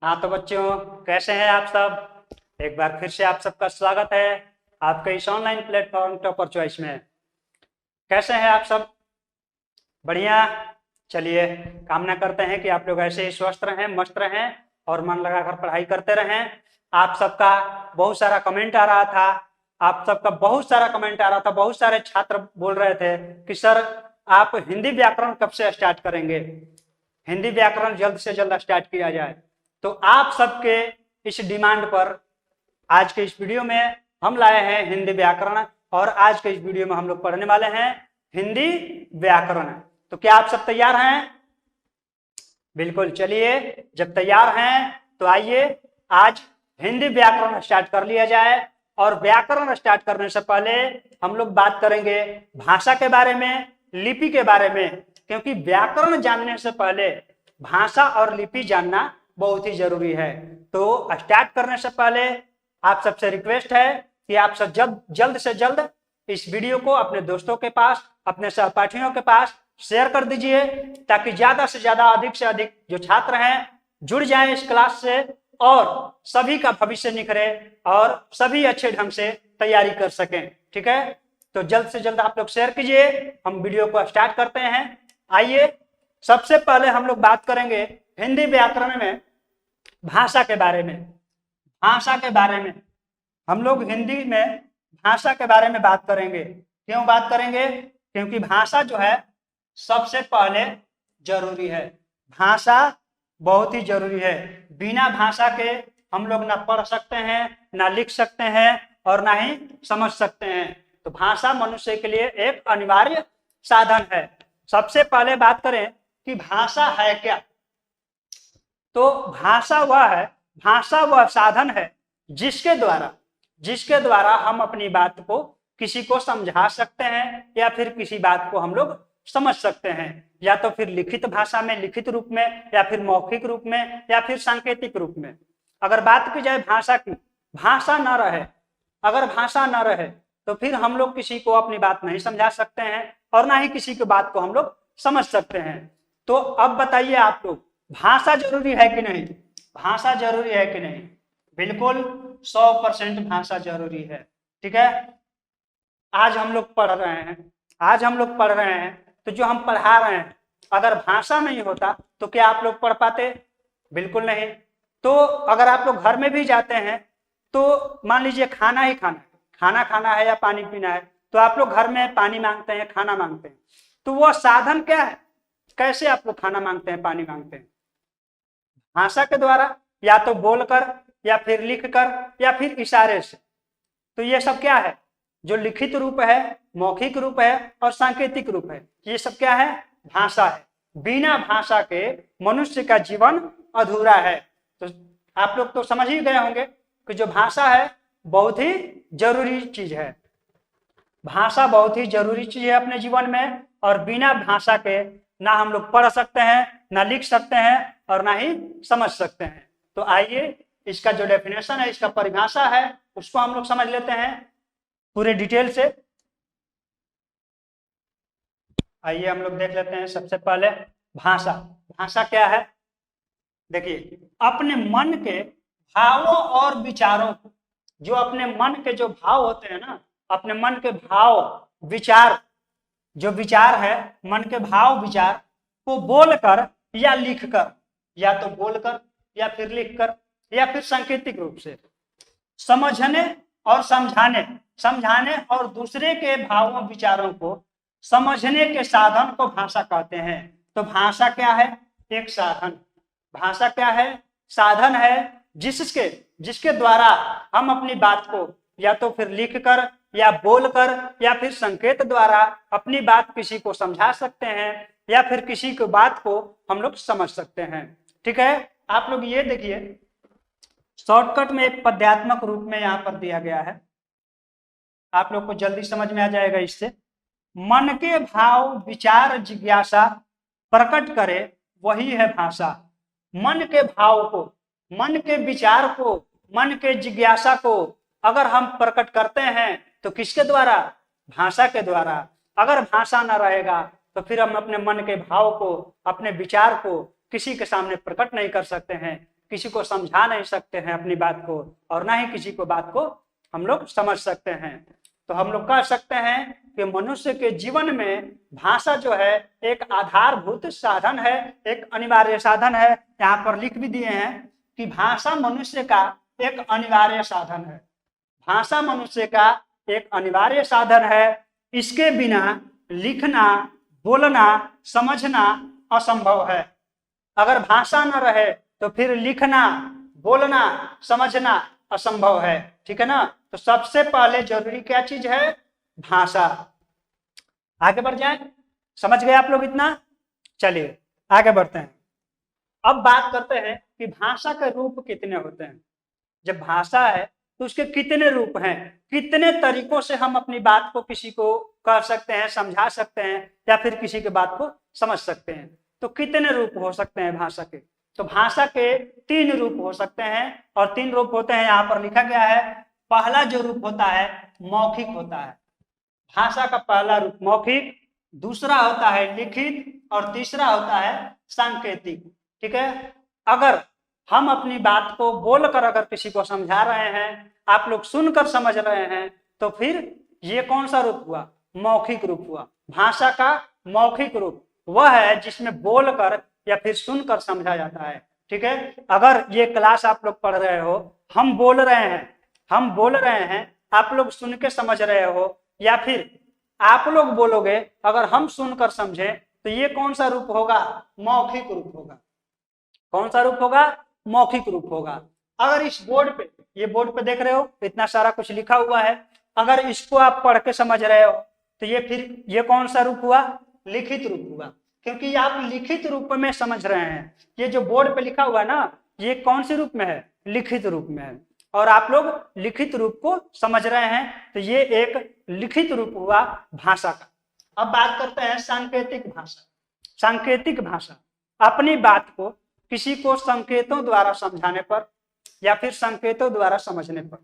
हाँ तो बच्चों, कैसे हैं आप सब। एक बार फिर से आप सबका स्वागत है आपके इस ऑनलाइन प्लेटफॉर्म टॉपर चॉइस में। कैसे हैं आप सब? बढ़िया। चलिए, कामना करते हैं कि आप लोग ऐसे ही स्वस्थ रहें, मस्त रहें और मन लगाकर पढ़ाई करते रहें। आप सबका बहुत सारा कमेंट आ रहा था, बहुत सारे छात्र बोल रहे थे कि सर आप हिंदी व्याकरण कब से स्टार्ट करेंगे, हिंदी व्याकरण जल्द से जल्द स्टार्ट किया जाए। तो आप सबके इस डिमांड पर आज के इस वीडियो में हम लाए हैं हिंदी व्याकरण, और आज के इस वीडियो में हम लोग पढ़ने वाले हैं हिंदी व्याकरण। तो क्या आप सब तैयार हैं? बिल्कुल। चलिए, जब तैयार हैं तो आइए आज हिंदी व्याकरण स्टार्ट कर लिया जाए। और व्याकरण स्टार्ट करने से पहले हम लोग बात करेंगे भाषा के बारे में, लिपि के बारे में, क्योंकि व्याकरण जानने से पहले भाषा और लिपि जानना बहुत ही जरूरी है। तो स्टार्ट करने से पहले आप सबसे रिक्वेस्ट है कि आप सब जल्द से जल्द इस वीडियो को अपने दोस्तों के पास, अपने सहपाठियों के पास शेयर कर दीजिए, ताकि ज्यादा से ज्यादा, अधिक से अधिक जो छात्र हैं जुड़ जाएं इस क्लास से, और सभी का भविष्य निखरे और सभी अच्छे ढंग से तैयारी कर सकें। ठीक है, तो जल्द से जल्द आप लोग शेयर कीजिए। हम वीडियो को स्टार्ट करते हैं। आइए, सबसे पहले हम लोग बात करेंगे हिंदी व्याकरण में भाषा के बारे में। भाषा के बारे में हम लोग हिंदी में भाषा के बारे में बात करेंगे। क्यों बात करेंगे? क्योंकि भाषा जो है सबसे पहले जरूरी है। भाषा बहुत ही जरूरी है। बिना भाषा के हम लोग ना पढ़ सकते हैं, ना लिख सकते हैं, और ना ही समझ सकते हैं। तो भाषा मनुष्य के लिए एक अनिवार्य साधन है। सबसे पहले बात करें कि भाषा है क्या, तो भाषा वह साधन है जिसके द्वारा हम अपनी बात को किसी को समझा सकते हैं, या फिर किसी बात को हम लोग समझ सकते हैं, या तो फिर लिखित भाषा में, लिखित रूप में, या फिर मौखिक रूप में, या फिर सांकेतिक रूप में। अगर बात की जाए भाषा की, अगर भाषा न रहे तो फिर हम लोग किसी को अपनी बात नहीं समझा सकते हैं, और ना ही किसी की बात को हम लोग समझ सकते हैं। तो अब बताइए आप लोग, भाषा जरूरी है कि नहीं? भाषा जरूरी है कि नहीं? बिल्कुल 100% भाषा जरूरी है। ठीक है, आज हम लोग पढ़ रहे हैं, तो जो हम पढ़ा रहे हैं, अगर भाषा नहीं होता तो क्या आप लोग पढ़ पाते? बिल्कुल नहीं। तो अगर आप लोग घर में भी जाते हैं, तो मान लीजिए खाना खाना है या पानी पीना है, तो आप लोग घर में पानी मांगते हैं, खाना मांगते हैं। तो वो साधन क्या है? कैसे आप लोग खाना मांगते हैं, पानी मांगते हैं? भाषा के द्वारा, या तो बोलकर, या फिर लिखकर, या फिर इशारे से। तो ये सब क्या है? जो लिखित रूप है, मौखिक रूप है, और सांकेतिक रूप है, ये सब क्या है? भाषा है। बिना भाषा के मनुष्य का जीवन अधूरा है। तो आप लोग तो समझ ही गए होंगे कि जो भाषा है बहुत ही जरूरी चीज है। भाषा बहुत ही जरूरी चीज है अपने जीवन में, और बिना भाषा के ना हम लोग पढ़ सकते हैं, ना लिख सकते हैं, और ना ही समझ सकते हैं। तो आइए, इसका जो डेफिनेशन है, इसका परिभाषा है, उसको हम लोग समझ लेते हैं पूरे डिटेल से। आइए हम लोग देख लेते हैं। सबसे पहले भाषा क्या है? देखिए, अपने मन के भावों और विचारों को, जो अपने मन के जो भाव होते हैं ना, अपने मन के भाव विचार, जो विचार है, मन के भाव विचार को बोलकर या लिखकर, या तो बोलकर, या फिर लिखकर, या फिर सांकेतिक रूप से समझने और समझाने और दूसरे के भावों विचारों को समझने के साधन को भाषा कहते हैं। तो भाषा क्या है? एक साधन। भाषा क्या है? साधन है, जिसके द्वारा हम अपनी बात को या तो फिर लिखकर, या बोलकर, या फिर संकेत द्वारा अपनी बात किसी को समझा सकते हैं, या फिर किसी की बात को हम लोग समझ सकते हैं। ठीक है, आप लोग ये देखिए, शॉर्टकट में एक पद्यात्मक रूप में यहाँ पर दिया गया है, आप लोग को जल्दी समझ में आ जाएगा इससे। मन के भाव विचार जिज्ञासा प्रकट करे, वही है भाषा। मन के भाव को, मन के विचार को, मन के जिज्ञासा को अगर हम प्रकट करते हैं तो किसके द्वारा? भाषा के द्वारा। अगर भाषा न रहेगा तो फिर हम अपने मन के भाव को, अपने विचार को किसी के सामने प्रकट नहीं कर सकते हैं। किसी को समझा नहीं सकते हैं अपनी बात को, और ना ही किसी को बात को हम लोग समझ सकते हैं। तो हम लोग कह सकते हैं कि मनुष्य के जीवन में भाषा जो है एक आधारभूत साधन है, एक अनिवार्य साधन है। यहाँ पर लिख भी दिए हैं कि भाषा मनुष्य का एक अनिवार्य साधन है। भाषा मनुष्य का एक अनिवार्य साधन है। इसके बिना लिखना, बोलना, समझना असंभव है। अगर भाषा न रहे तो फिर लिखना, बोलना, समझना असंभव है। ठीक है ना। तो सबसे पहले जरूरी क्या चीज है? भाषा। आगे बढ़ जाए, समझ गए आप लोग इतना? चलिए आगे बढ़ते हैं। अब बात करते हैं कि भाषा के रूप कितने होते हैं। जब भाषा है तो उसके कितने रूप हैं, कितने तरीकों से हम अपनी बात को किसी को कह सकते हैं, समझा सकते हैं, या फिर किसी के बात को समझ सकते हैं। तो कितने रूप हो सकते हैं भाषा के? तो भाषा के 3 रूप हो सकते हैं, और 3 रूप होते हैं, यहाँ पर लिखा गया है। पहला जो रूप होता है मौखिक होता है। भाषा का पहला रूप मौखिक, दूसरा होता है लिखित, और तीसरा होता है सांकेतिक। ठीक है। अगर हम अपनी बात को बोलकर अगर किसी को समझा रहे हैं, आप लोग सुनकर समझ रहे हैं, तो फिर ये कौन सा रूप हुआ? मौखिक रूप हुआ। भाषा का मौखिक रूप वह है जिसमें बोलकर या फिर सुनकर समझा जाता है। ठीक है। अगर ये क्लास आप लोग पढ़ रहे हो, हम बोल रहे हैं, आप लोग सुन के समझ रहे हो, या फिर आप लोग बोलोगे अगर हम सुनकर समझे, तो ये कौन सा रूप होगा? मौखिक रूप होगा। कौन सा रूप होगा? मौखिक रूप होगा। अगर इस बोर्ड पे, ये बोर्ड पे देख रहे हो इतना सारा कुछ लिखा हुआ है, अगर इसको आप पढ़ के समझ रहे हो, तो ये कौन सा रूप हुआ? लिखित रूप हुआ। क्योंकि आप लिखित रूप में समझ रहे हैं। ये जो बोर्ड पे लिखा हुआ है ना, ये कौन से रूप में है? लिखित रूप में है, और आप लोग लिखित रूप को समझ रहे हैं, तो ये एक लिखित रूप हुआ भाषा का। अब बात करते हैं सांकेतिक भाषा। सांकेतिक भाषा अपनी बात को किसी को संकेतों द्वारा समझाने पर या फिर संकेतों द्वारा समझने पर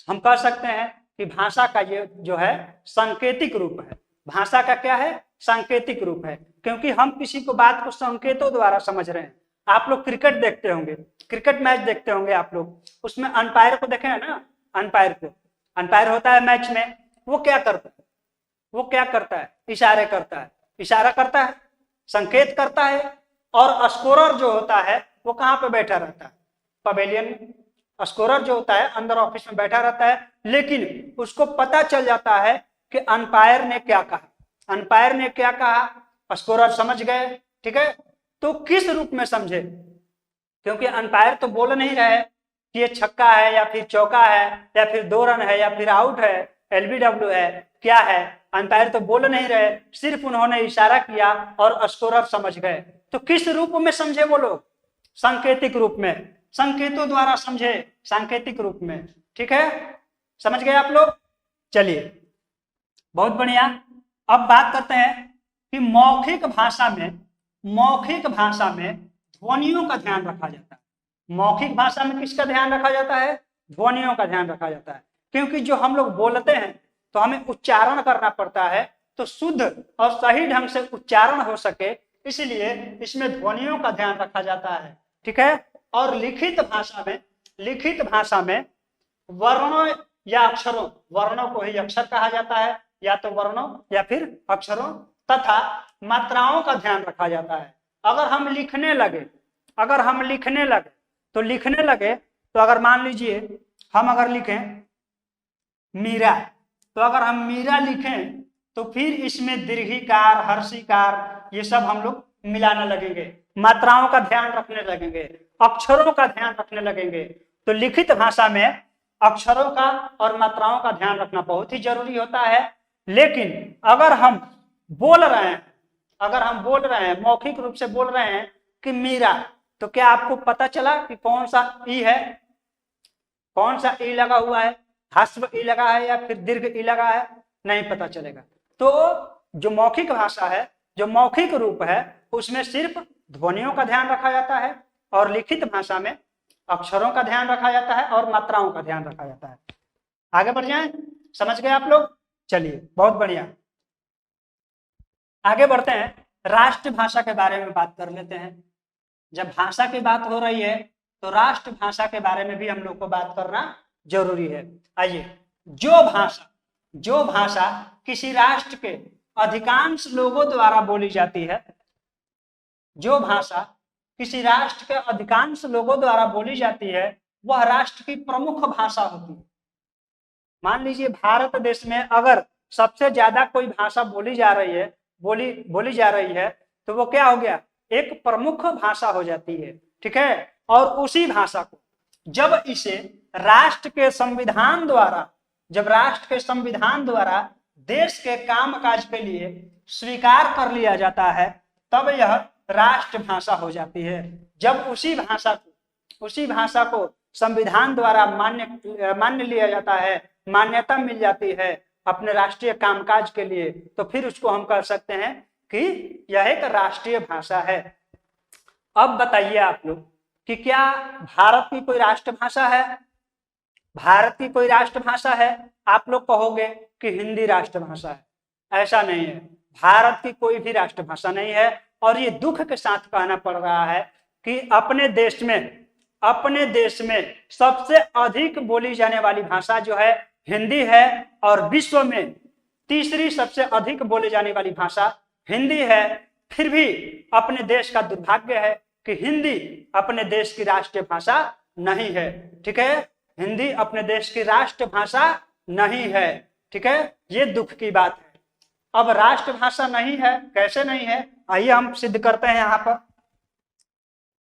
हम कह सकते हैं कि भाषा का ये जो है सांकेतिक रूप है। भाषा का क्या है? सांकेतिक रूप है। क्योंकि हम किसी को बात को संकेतों द्वारा समझ रहे हैं। आप लोग क्रिकेट देखते होंगे, क्रिकेट मैच देखते होंगे आप लोग, उसमें अंपायर को देखे है ना? अंपायर होता है मैच में, वो क्या करता है? इशारे करता है, इशारा करता है, संकेत करता है। और स्कोरर जो होता है वो कहाँ पे बैठा रहता है? पवेलियन। स्कोरर जो होता है अंदर ऑफिस में बैठा रहता है, लेकिन उसको पता चल जाता है कि अंपायर ने क्या कहा। स्कोरर समझ गए। ठीक है। तो किस रूप में समझे? क्योंकि अंपायर तो बोल नहीं रहे कि ये छक्का है या फिर चौका है या फिर 2 रन है या फिर आउट है, LBW है, क्या है? अंपायर तो बोल नहीं रहे, सिर्फ उन्होंने इशारा किया और स्कोरर समझ गए। तो किस रूप में समझे वो लोग? सांकेतिक रूप में, संकेतों द्वारा समझे, सांकेतिक रूप में। ठीक है, समझ गए आप लोग? चलिए बहुत बढ़िया। अब बात करते हैं कि मौखिक भाषा में ध्वनियों का ध्यान रखा जाता है। मौखिक भाषा में किसका ध्यान रखा जाता है? ध्वनियों का ध्यान रखा जाता है। क्योंकि जो हम लोग बोलते हैं तो हमें उच्चारण करना पड़ता है, तो शुद्ध और सही ढंग से उच्चारण हो सके, इसलिए इसमें ध्वनियों का ध्यान रखा जाता है। ठीक है। और लिखित भाषा में वर्णों या अक्षरों, वर्णों को ही अक्षर कहा जाता है, या तो वर्णों या फिर अक्षरों, तथा मात्राओं का ध्यान रखा जाता है। अगर हम लिखने लगे तो अगर मान लीजिए हम अगर लिखें मीरा, तो अगर हम मीरा लिखें तो फिर इसमें दीर्घिकार, हर्षिकार ये सब हम लोग मिलाने लगेंगे, मात्राओं का ध्यान रखने लगेंगे, अक्षरों का ध्यान रखने लगेंगे। तो लिखित भाषा में अक्षरों का और मात्राओं का ध्यान रखना बहुत ही जरूरी होता है। लेकिन अगर हम बोल रहे हैं, मौखिक रूप से बोल रहे हैं कि मीरा, तो क्या आपको पता चला कि कौन सा ई है, कौन सा ई लगा हुआ है, ह्रस्व ई लगा है या फिर दीर्घ ई लगा है? नहीं पता चलेगा। तो जो मौखिक भाषा है, जो मौखिक रूप है, उसमें सिर्फ ध्वनियों का ध्यान रखा जाता है, और लिखित भाषा में अक्षरों का ध्यान रखा जाता है और मात्राओं का ध्यान रखा जाता है। आगे बढ़ जाएं, समझ गए आप लोग? चलिए बहुत बढ़िया, आगे बढ़ते हैं। राष्ट्रभाषा के बारे में बात कर लेते हैं। जब भाषा की बात हो रही है तो राष्ट्रभाषा के बारे में भी हम लोग को बात करना जरूरी है। आइए, जो भाषा किसी राष्ट्र के अधिकांश लोगों द्वारा बोली जाती है, जो भाषा किसी राष्ट्र के अधिकांश लोगों द्वारा बोली जाती है, वह राष्ट्र की प्रमुख भाषा होती है। मान लीजिए भारत देश में अगर सबसे ज्यादा कोई भाषा बोली जा रही है तो वो क्या हो गया, एक प्रमुख भाषा हो जाती है। ठीक है, और उसी भाषा को जब इसे राष्ट्र के संविधान द्वारा देश के कामकाज के लिए स्वीकार कर लिया जाता है, तब यह राष्ट्रभाषा हो जाती है। जब उसी भाषा को संविधान द्वारा मान्य लिया जाता है, मान्यता मिल जाती है अपने राष्ट्रीय कामकाज के लिए, तो फिर उसको हम कह सकते हैं कि यह एक राष्ट्रीय भाषा है। अब बताइए आप लोग कि क्या भारत की कोई राष्ट्रभाषा है? भारत की कोई राष्ट्रभाषा है? आप लोग कहोगे कि हिंदी राष्ट्रभाषा है। ऐसा नहीं है, भारत की कोई भी राष्ट्रभाषा नहीं है। और ये दुख के साथ कहना पड़ रहा है कि अपने देश में सबसे अधिक बोली जाने वाली भाषा जो है हिंदी है, और विश्व में तीसरी सबसे अधिक बोली जाने वाली भाषा हिंदी है। फिर भी अपने देश का दुर्भाग्य है कि हिंदी अपने देश की राष्ट्रीय भाषा नहीं है। ठीक है, हिंदी अपने देश की राष्ट्रभाषा नहीं है। ठीक है, ये दुख की बात है। अब राष्ट्रभाषा नहीं है, कैसे नहीं है, आइए हम सिद्ध करते हैं। यहाँ पर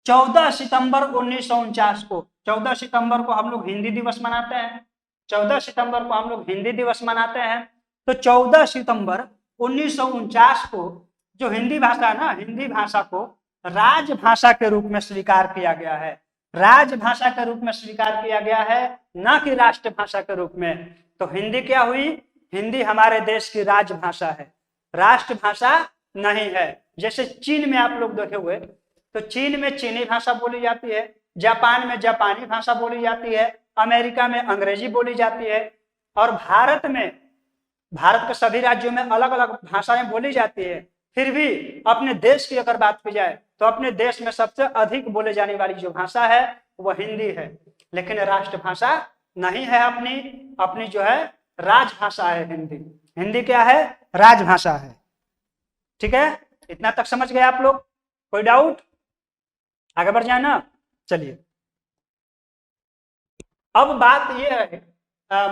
14 सितंबर 1949 को 14 सितंबर को हम लोग हिंदी दिवस मनाते हैं। 14 सितंबर को हम लोग हिंदी दिवस मनाते हैं। तो 14 सितंबर 1949 को जो हिंदी भाषा है ना, हिंदी भाषा को राजभाषा के रूप में स्वीकार किया गया है। राजभाषा के रूप में स्वीकार किया गया है, न कि राष्ट्रभाषा के रूप में। तो हिंदी क्या हुई? हिंदी हमारे देश की राजभाषा है, राष्ट्रभाषा नहीं है। जैसे चीन में आप लोग देखे हुए, तो चीन में चीनी भाषा बोली जाती है, जापान में जापानी भाषा बोली जाती है, अमेरिका में अंग्रेजी बोली जाती है, और भारत के सभी राज्यों में अलग अलग भाषाएं बोली जाती है। फिर भी अपने देश की अगर बात की जाए तो अपने देश में सबसे अधिक बोले जाने वाली जो भाषा है वह हिंदी है, लेकिन राष्ट्रभाषा नहीं है। अपनी जो है राजभाषा है हिंदी। हिंदी क्या है? राजभाषा है। ठीक है, इतना तक समझ गए आप लोग? कोई डाउट? आगे बढ़ जाए ना। चलिए, अब बात यह है,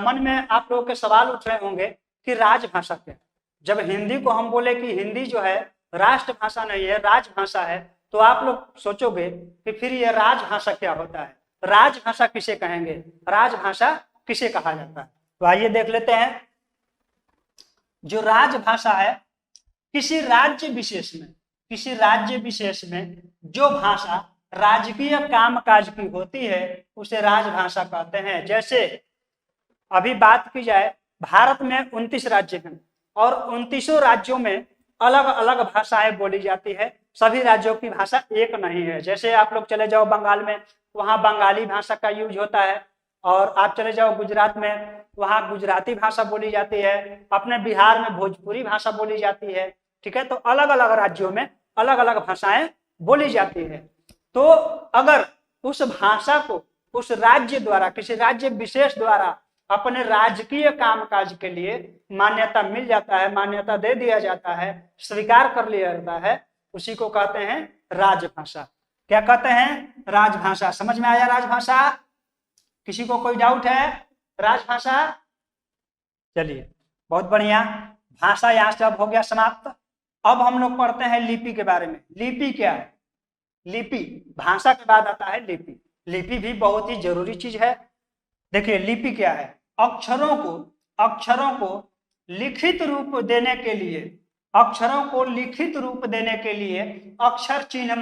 मन में आप लोगों के सवाल उठ रहे होंगे कि राजभाषा क्या है। जब हिंदी को हम बोले कि हिंदी जो है राष्ट्रभाषा नहीं है, राजभाषा है, तो आप लोग सोचोगे कि फिर यह राजभाषा क्या होता है, राजभाषा किसे कहेंगे, राजभाषा किसे कहा जाता है। तो आइए देख लेते हैं। जो राजभाषा है, किसी राज्य विशेष में जो भाषा राजकीय कामकाज की होती है उसे राजभाषा कहते हैं। जैसे अभी बात की जाए, भारत में 29 राज्य हैं और 29 राज्यों में अलग अलग भाषाएं बोली जाती है। सभी राज्यों की भाषा एक नहीं है। जैसे आप लोग चले जाओ बंगाल में, वहाँ बंगाली भाषा का यूज होता है, और आप चले जाओ गुजरात में, वहाँ गुजराती भाषा बोली जाती है। अपने बिहार में भोजपुरी भाषा बोली जाती है। ठीक है, तो अलग अलग राज्यों में अलग अलग भाषाएं बोली जाती है। तो अगर उस भाषा को उस राज्य द्वारा, किसी राज्य विशेष द्वारा अपने राजकीय कामकाज के लिए मान्यता मिल जाता है, मान्यता दे दिया जाता है, स्वीकार कर लिया जाता है, उसी को कहते हैं राजभाषा। क्या कहते हैं? राजभाषा। समझ में आया राजभाषा? किसी को कोई डाउट है राजभाषा? चलिए, बहुत बढ़िया। भाषा यहाँ से अब हो गया समाप्त। अब हम लोग पढ़ते हैं लिपि के बारे में। लिपि क्या है? लिपि, भाषा के बाद आता है लिपि। लिपि भी बहुत ही जरूरी चीज है। देखिए, लिपि क्या है? अक्षरों को लिखित रूप देने के लिए, अक्षर चिन्ह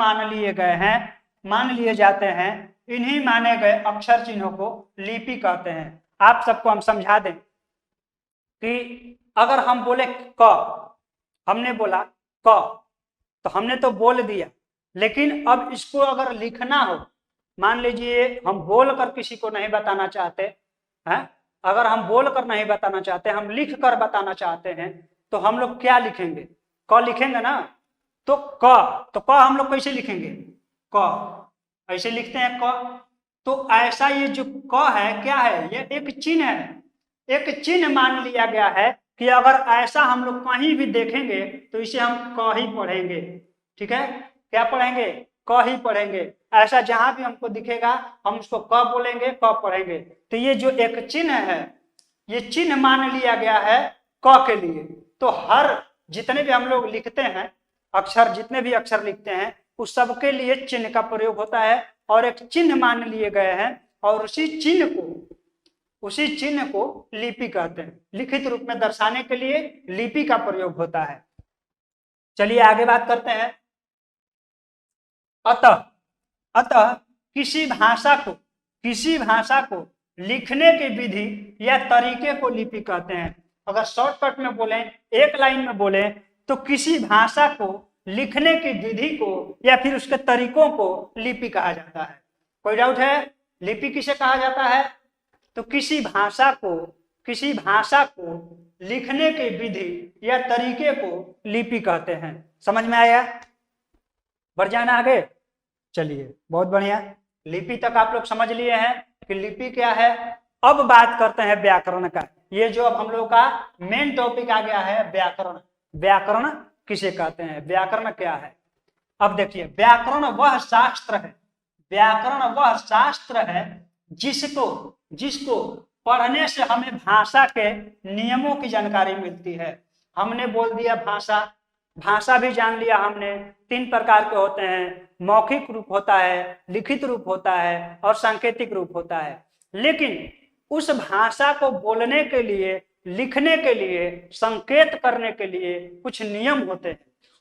मान लिए जाते हैं। इन्हीं माने गए अक्षर चिन्हों को लिपि कहते हैं। आप सबको हम समझा दें कि अगर हम बोले क, हमने बोला क, तो हमने तो बोल दिया, लेकिन अब इसको अगर लिखना हो, मान लीजिए हम बोल कर किसी को नहीं बताना चाहते हैं, अगर हम बोल कर नहीं बताना चाहते, हम लिख कर बताना चाहते हैं, तो हम लोग क्या लिखेंगे? क लिखेंगे ना। तो क हम लोग कैसे लिखेंगे? क, ऐसे लिखते हैं क। तो ऐसा ये जो क है क्या है, ये एक चिन्ह है, एक चिन्ह मान लिया गया है कि अगर ऐसा हम लोग कहीं भी देखेंगे तो इसे हम क ही पढ़ेंगे। ठीक है, क्या पढ़ेंगे, क ही पढ़ेंगे। ऐसा जहां भी हमको दिखेगा हम उसको क बोलेंगे, क पढ़ेंगे। तो ये जो एक चिन्ह है, ये चिन्ह मान लिया गया है क के लिए। तो हर जितने भी हम लोग लिखते हैं अक्षर, जितने भी अक्षर लिखते हैं उस सबके लिए चिन्ह का प्रयोग होता है, और एक चिन्ह मान लिए गए हैं, और उसी चिन्ह को लिपि कहते हैं। लिखित रूप में दर्शाने के लिए लिपि का प्रयोग होता है। चलिए आगे बात करते हैं। अतः किसी भाषा को लिखने की विधि या तरीके को लिपि कहते हैं। अगर शॉर्टकट में बोले, एक लाइन में बोले, तो किसी भाषा को लिखने की विधि को या फिर उसके तरीकों को लिपि कहा जाता है। कोई डाउट है, लिपि किसे कहा जाता है? तो किसी भाषा को लिखने की विधि या तरीके को लिपि कहते हैं। समझ में आया? बढ़ जाना आगे। चलिए बहुत बढ़िया, लिपि तक आप लोग समझ लिए हैं कि लिपि क्या है। अब बात करते हैं व्याकरण का। ये जो अब हम लोग का मेन टॉपिक आ गया है, व्याकरण। व्याकरण किसे कहते हैं, व्याकरण क्या है? अब देखिए, व्याकरण वह शास्त्र है जिसको पढ़ने से हमें भाषा के नियमों की जानकारी मिलती है। हमने बोल दिया भाषा भी जान लिया हमने। 3 प्रकार के होते हैं, मौखिक रूप होता है, लिखित रूप होता है और सांकेतिक रूप होता है। लेकिन उस भाषा को बोलने के लिए, लिखने के लिए, संकेत करने के लिए कुछ नियम होते हैं,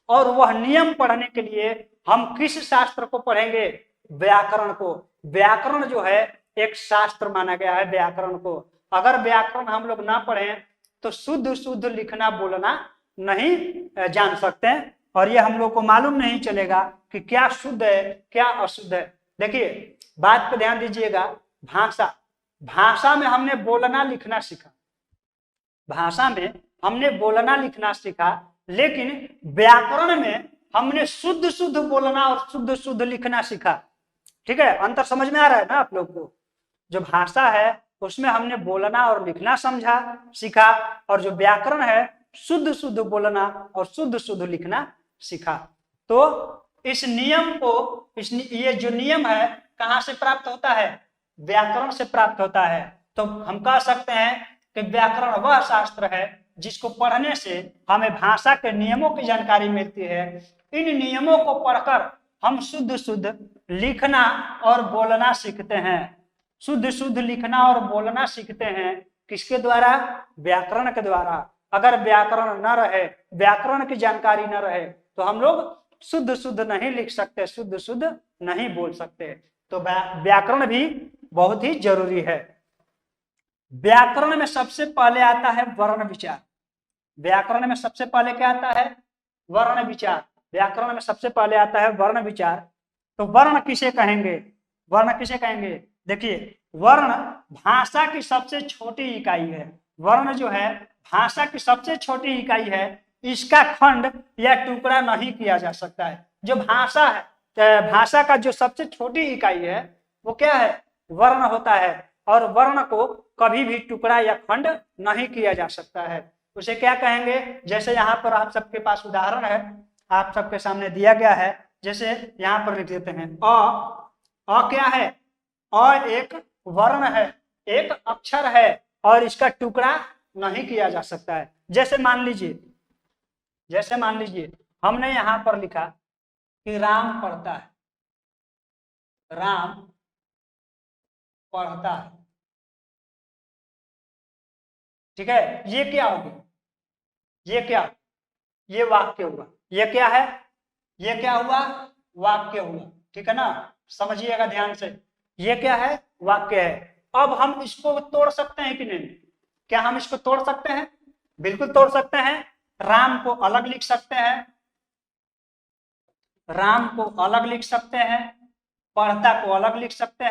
और वह नियम पढ़ने के लिए हम किस शास्त्र को पढ़ेंगे? व्याकरण को। व्याकरण जो है एक शास्त्र माना गया है व्याकरण को। अगर व्याकरण हम लोग ना पढ़ें तो शुद्ध लिखना बोलना नहीं जान सकते हैं, और ये हम लोग को मालूम नहीं चलेगा कि क्या शुद्ध है क्या अशुद्ध है। देखिए बात पे ध्यान दीजिएगा। भाषा में हमने बोलना लिखना सीखा, लेकिन व्याकरण में हमने शुद्ध बोलना और शुद्ध लिखना सीखा। ठीक है, अंतर समझ में आ रहा है ना आप लोग को? जो भाषा है उसमें हमने बोलना और लिखना सीखा, और जो व्याकरण है शुद्ध बोलना और शुद्ध लिखना सीखा। तो इस नियम को, ये जो नियम है कहाँ से प्राप्त होता है? व्याकरण से प्राप्त होता है। तो हम कह सकते हैं कि व्याकरण वह शास्त्र है जिसको पढ़ने से हमें भाषा के नियमों की जानकारी मिलती है। इन नियमों को पढ़कर हम शुद्ध लिखना और बोलना सीखते हैं। शुद्ध लिखना और बोलना सीखते हैं किसके द्वारा? व्याकरण के द्वारा। अगर व्याकरण न रहे, व्याकरण की जानकारी न रहे, तो हम लोग शुद्ध नहीं लिख सकते, शुद्ध नहीं बोल सकते। तो व्याकरण भी बहुत ही जरूरी है। व्याकरण में सबसे पहले आता है वर्ण विचार। व्याकरण में सबसे पहले क्या आता है? वर्ण विचार। व्याकरण में सबसे पहले आता है वर्ण विचार। तो वर्ण किसे कहेंगे? देखिए, वर्ण भाषा की सबसे छोटी इकाई है। वर्ण जो है भाषा की सबसे छोटी इकाई है। इसका खंड या टुकड़ा नहीं किया जा सकता है। जो भाषा है, भाषा का जो सबसे छोटी इकाई है वो क्या है? वर्ण होता है। और वर्ण को कभी भी टुकड़ा या खंड नहीं किया जा सकता है। उसे क्या कहेंगे? जैसे यहाँ पर आप सबके पास उदाहरण है, आप सबके सामने दिया गया है। जैसे यहाँ पर लिख देते हैं अ क्या है? अ एक वर्ण है, एक अक्षर है, और इसका टुकड़ा नहीं किया जा सकता है। जैसे मान लीजिए हमने यहाँ पर लिखा कि राम पढ़ता है, राम पढ़ता है। ठीक है, ये क्या हो गया? ये वाक्य हुआ। ये क्या है? ये क्या हुआ? वाक्य हुआ। ठीक है ना? समझिएगा ध्यान से। ये क्या है? वाक्य है। अब हम इसको तोड़ सकते हैं कि नहीं? क्या हम इसको तोड़ सकते हैं? बिल्कुल तोड़ सकते हैं। राम को अलग लिख सकते हैं, पढ़ता को अलग लिख सकते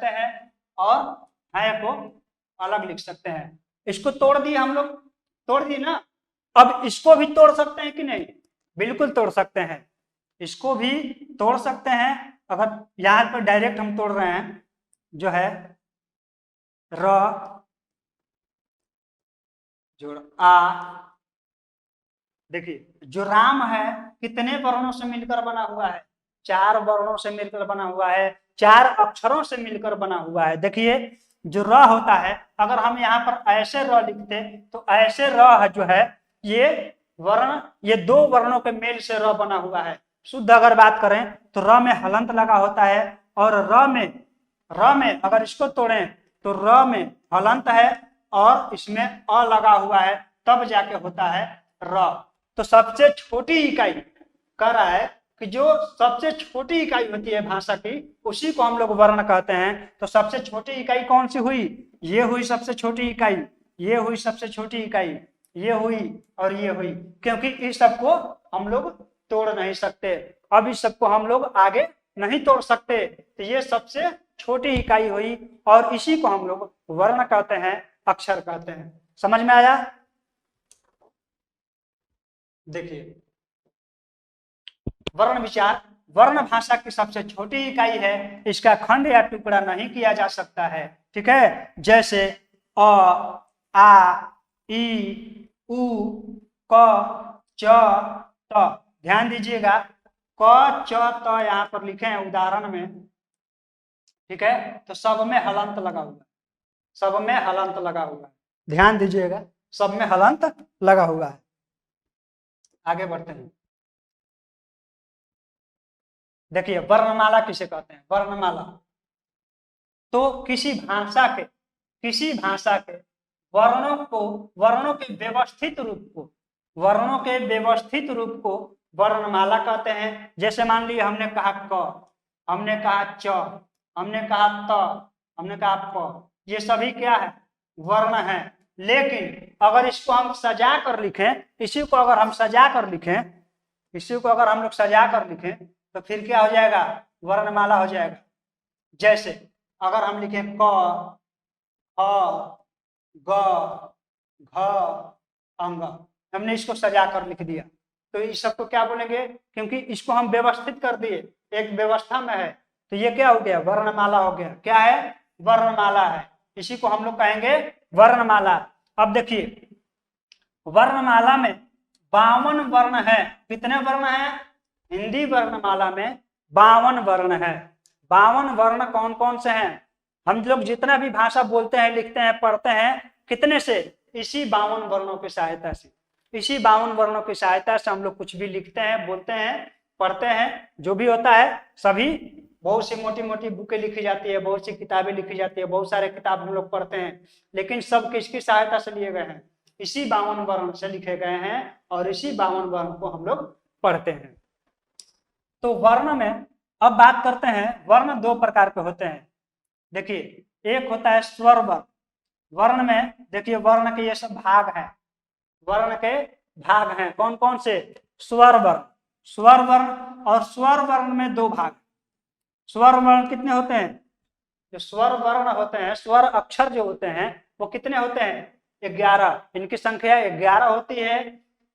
हैं, और है को अलग लिख सकते हैं। इसको तोड़ दिए हम लोग, तोड़ दिए ना। अब इसको भी तोड़ सकते हैं कि नहीं? बिल्कुल तोड़ सकते हैं। इसको भी तोड़ सकते हैं। अगर यहाँ पर डायरेक्ट हम तोड़ रहे हैं, जो है र जोड़ आ, देखिए जो राम है कितने वर्णों से मिलकर बना हुआ है? 4 वर्णों से मिलकर बना हुआ है, 4 अक्षरों से मिलकर बना हुआ है। देखिए जो र होता है, अगर हम यहाँ पर ऐसे र लिखते तो ऐसे र जो है ये वर्ण, ये 2 वर्णों के मेल से र बना हुआ है। शुद्ध अगर बात करें तो र में हलंत लगा होता है, और र में अगर इसको तोड़ें तो र में हलंत है और इसमें अ लगा हुआ है, तब जाके होता है र। तो सबसे छोटी इकाई कह रहा है कि जो सबसे छोटी इकाई होती है भाषा की, उसी को हम लोग वर्ण कहते हैं। तो सबसे छोटी इकाई कौन सी हुई? ये हुई सबसे छोटी इकाई, ये हुई सबसे छोटी इकाई, ये हुई और ये हुई, क्योंकि इस सबको हम लोग तोड़ नहीं सकते। अब इस सबको हम लोग आगे नहीं तोड़ सकते, तो ये सबसे छोटी इकाई हुई, और इसी को हम लोग वर्ण कहते हैं, अक्षर कहते हैं। समझ में आया? देखिए वर्ण विचार, वर्ण भाषा की सबसे छोटी इकाई है, इसका खंड या टुकड़ा नहीं किया जा सकता है। ठीक है, जैसे अ, आ, ई, उ, क, च, त। ध्यान दीजिएगा, क, च, त यहाँ पर लिखे हैं उदाहरण में। ठीक है, तो सब में हलंत लगा हुआ है, सब में हलंत लगा हुआ है। ध्यान दीजिएगा, सब में हलंत लगा हुआ है। आगे बढ़ते हैं। देखिए वर्णमाला किसे कहते हैं? वर्णमाला तो किसी भाषा के वर्णों के व्यवस्थित रूप को, वर्णों के व्यवस्थित रूप को वर्णमाला कहते हैं। जैसे मान लीजिए हमने कहा क, हमने कहा च, हमने कहा त, हमने कहा प, ये सभी क्या है? वर्ण है। लेकिन अगर इसको हम सजा कर लिखें, इसी को अगर हम सजा कर लिखें, इसी को अगर हम लोग सजा कर लिखें, तो फिर क्या हो जाएगा? वर्णमाला हो जाएगा। जैसे अगर हम लिखें क, ख, ग, घ, अंग, हमने इसको सजा कर लिख दिया, तो इस सबको क्या बोलेंगे? क्योंकि इसको हम व्यवस्थित कर दिए, एक व्यवस्था में है, तो ये क्या हो गया? वर्णमाला हो गया। क्या है? वर्णमाला है। इसी को हम लोग कहेंगे वर्णमाला। अब देखिए वर्णमाला में 52 वर्ण है। कितने वर्ण है? हिंदी वर्णमाला में 52 वर्ण है। 52 वर्ण कौन कौन से हैं? हम लोग जितना भी भाषा बोलते हैं, लिखते हैं, पढ़ते हैं, कितने से? इसी 52 वर्णों की सहायता से, इसी 52 वर्णों की सहायता से हम लोग कुछ भी लिखते हैं, बोलते हैं, पढ़ते हैं, जो भी होता है सभी। बहुत सी मोटी मोटी बुकें लिखी जाती है, बहुत सी किताबें लिखी जाती है, बहुत सारे किताब हम लोग पढ़ते हैं, लेकिन सब किसकी सहायता से लिए गए हैं? इसी 52 वर्ण से लिखे गए हैं, और इसी 52 वर्ण को हम लोग पढ़ते हैं। तो वर्ण में अब बात करते हैं। वर्ण 2 प्रकार के होते हैं। देखिए एक होता है स्वर वर्ण। वर्ण में देखिए वर्ण के ये सब भाग हैं, वर्ण के भाग हैं। कौन कौन से? स्वर वर्ण, स्वर वर्ण, और स्वर वर्ण में 2 भाग। स्वर वर्ण कितने होते हैं? जो स्वर वर्ण होते हैं, स्वर अक्षर जो होते हैं, वो कितने होते हैं? 11। इनकी संख्या 11 होती है।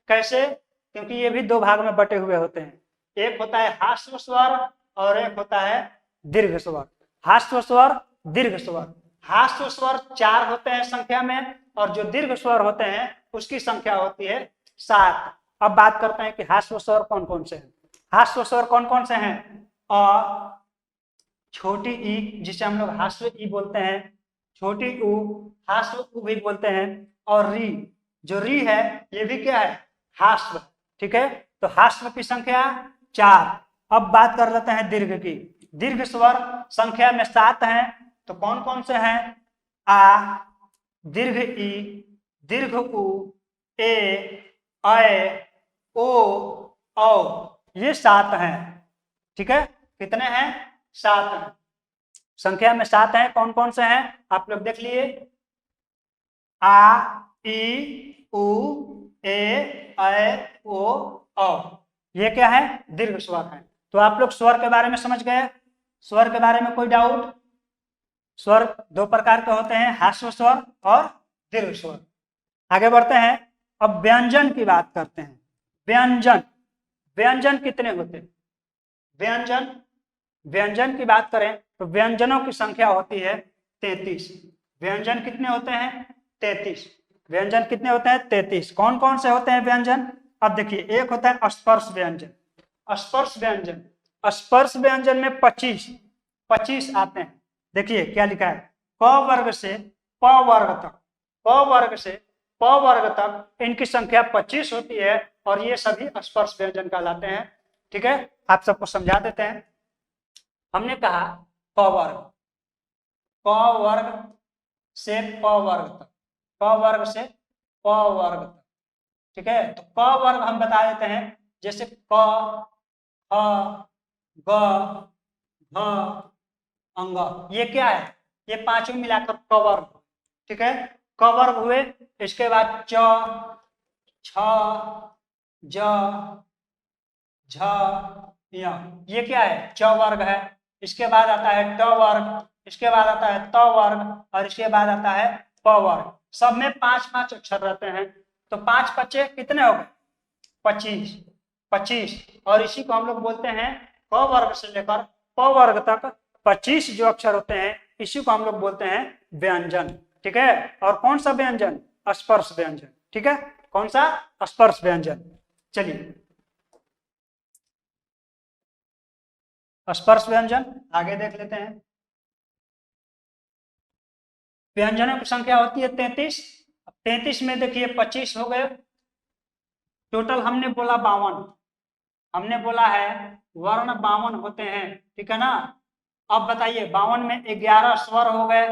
कैसे? क्योंकि ये भी 2 भाग में बटे हुए होते हैं। एक होता है हास्व स्वर और एक होता है दीर्घ स्वर। हास्व स्वर, दीर्घ स्वर। हास्व स्वर 4 होते हैं संख्या में, और जो दीर्घ स्वर होते हैं उसकी संख्या होती है 7। अब बात करते हैं कि हास्व स्वर कौन कौन से हैं। हास्व स्वर कौन कौन से हैं? अ, छोटी ई जिसे हम लोग हास्व ई बोलते हैं, छोटी उ हास्व उ भी बोलते हैं, और री, जो री है ये भी क्या है? हास्व। ठीक है, तो हास्व की संख्या 4। अब बात कर लेते हैं दीर्घ की। दीर्घ स्वर संख्या में 7 हैं। तो कौन कौन से हैं? आ, दीर्घ ई, दीर्घ उ, ए, ऐ, ओ, औ, ये 7 हैं। ठीक है, कितने हैं? 7 हैं। संख्या में 7 हैं। कौन कौन से हैं आप लोग देख लिए? आ, ई, उ, ए, ऐ, ओ, औ, ये क्या है? दीर्घ स्वर है। तो आप लोग स्वर के बारे में समझ गए। स्वर के बारे में कोई डाउट? स्वर 2 प्रकार के होते हैं, हास्व स्वर और दीर्घ स्वर। आगे बढ़ते हैं। अब व्यंजन की बात करते हैं। व्यंजन, व्यंजन कितने होते हैं? व्यंजन, व्यंजन की बात करें तो व्यंजनों की संख्या होती है 33। व्यंजन कितने होते हैं? 33। व्यंजन कितने होते हैं? 33। कौन कौन से होते हैं व्यंजन? अब देखिए, एक होता है स्पर्श व्यंजन। स्पर्श व्यंजन, स्पर्श व्यंजन में 25 आते हैं। देखिए क्या लिखा है, क वर्ग से प वर्ग तक, क वर्ग से प वर्ग तक इनकी संख्या 25 होती है और ये सभी स्पर्श व्यंजन कहलाते हैं। ठीक है, आप सबको समझा देते हैं। हमने कहा क वर्ग, क वर्ग से प वर्ग तक, क वर्ग से प वर्ग तक। ठीक है, तो क वर्ग हम बता देते हैं, जैसे क, ख, ग, घ, अंग, ये क्या है? ये पांचों मिलाकर क वर्ग। ठीक है, क वर्ग हुए। इसके बाद च, छ, ज, झ, य, ये क्या है? च वर्ग है। इसके बाद आता है ट वर्ग, इसके बाद आता है त वर्ग और इसके बाद आता है प वर्ग। सब में 5-5 अक्षर रहते हैं, तो 5 बच्चे कितने हो गए? 25। 25, और इसी को हम लोग बोलते हैं क वर्ग से लेकर प वर्ग तक 25 जो अक्षर होते हैं, इसी को हम लोग बोलते हैं व्यंजन। ठीक है, और कौन सा व्यंजन? स्पर्श व्यंजन। ठीक है, कौन सा? स्पर्श व्यंजन। चलिए, स्पर्श व्यंजन आगे देख लेते हैं। व्यंजनों की संख्या होती है 33। 33 में देखिए 25 हो गए, टोटल हमने बोला 52। हमने बोला है वर्ण 52 होते हैं। ठीक है ना? अब बताइए, 52 में 11 स्वर हो गए,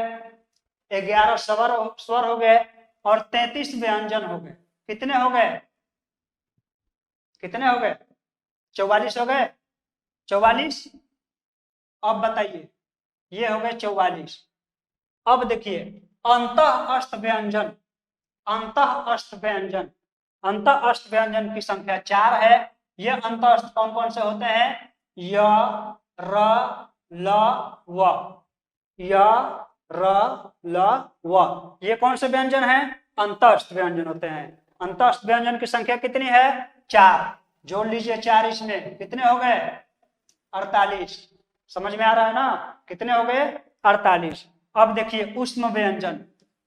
11 स्वर हो गए और 33 व्यंजन हो गए। कितने हो गए? कितने हो गए? 44 हो गए। 44। अब बताइए, ये हो गए 44। अब देखिए, अंतः अष्ट व्यंजन, अंतः अष्ट व्यंजन, अंतः अष्ट व्यंजन की संख्या 4 है। ये अंतः अष्ट कौन कौन से होते हैं? य, र, ल, व, य, र, ल, व, ये कौन से व्यंजन है? अंतः अष्ट व्यंजन होते हैं। अंतः अष्ट व्यंजन की संख्या कितनी है? 4। जोड़ लीजिए 4, इसमें कितने हो गए? 48। समझ में आ रहा है ना? कितने हो गए? 48। अब देखिए ऊष्म व्यंजन,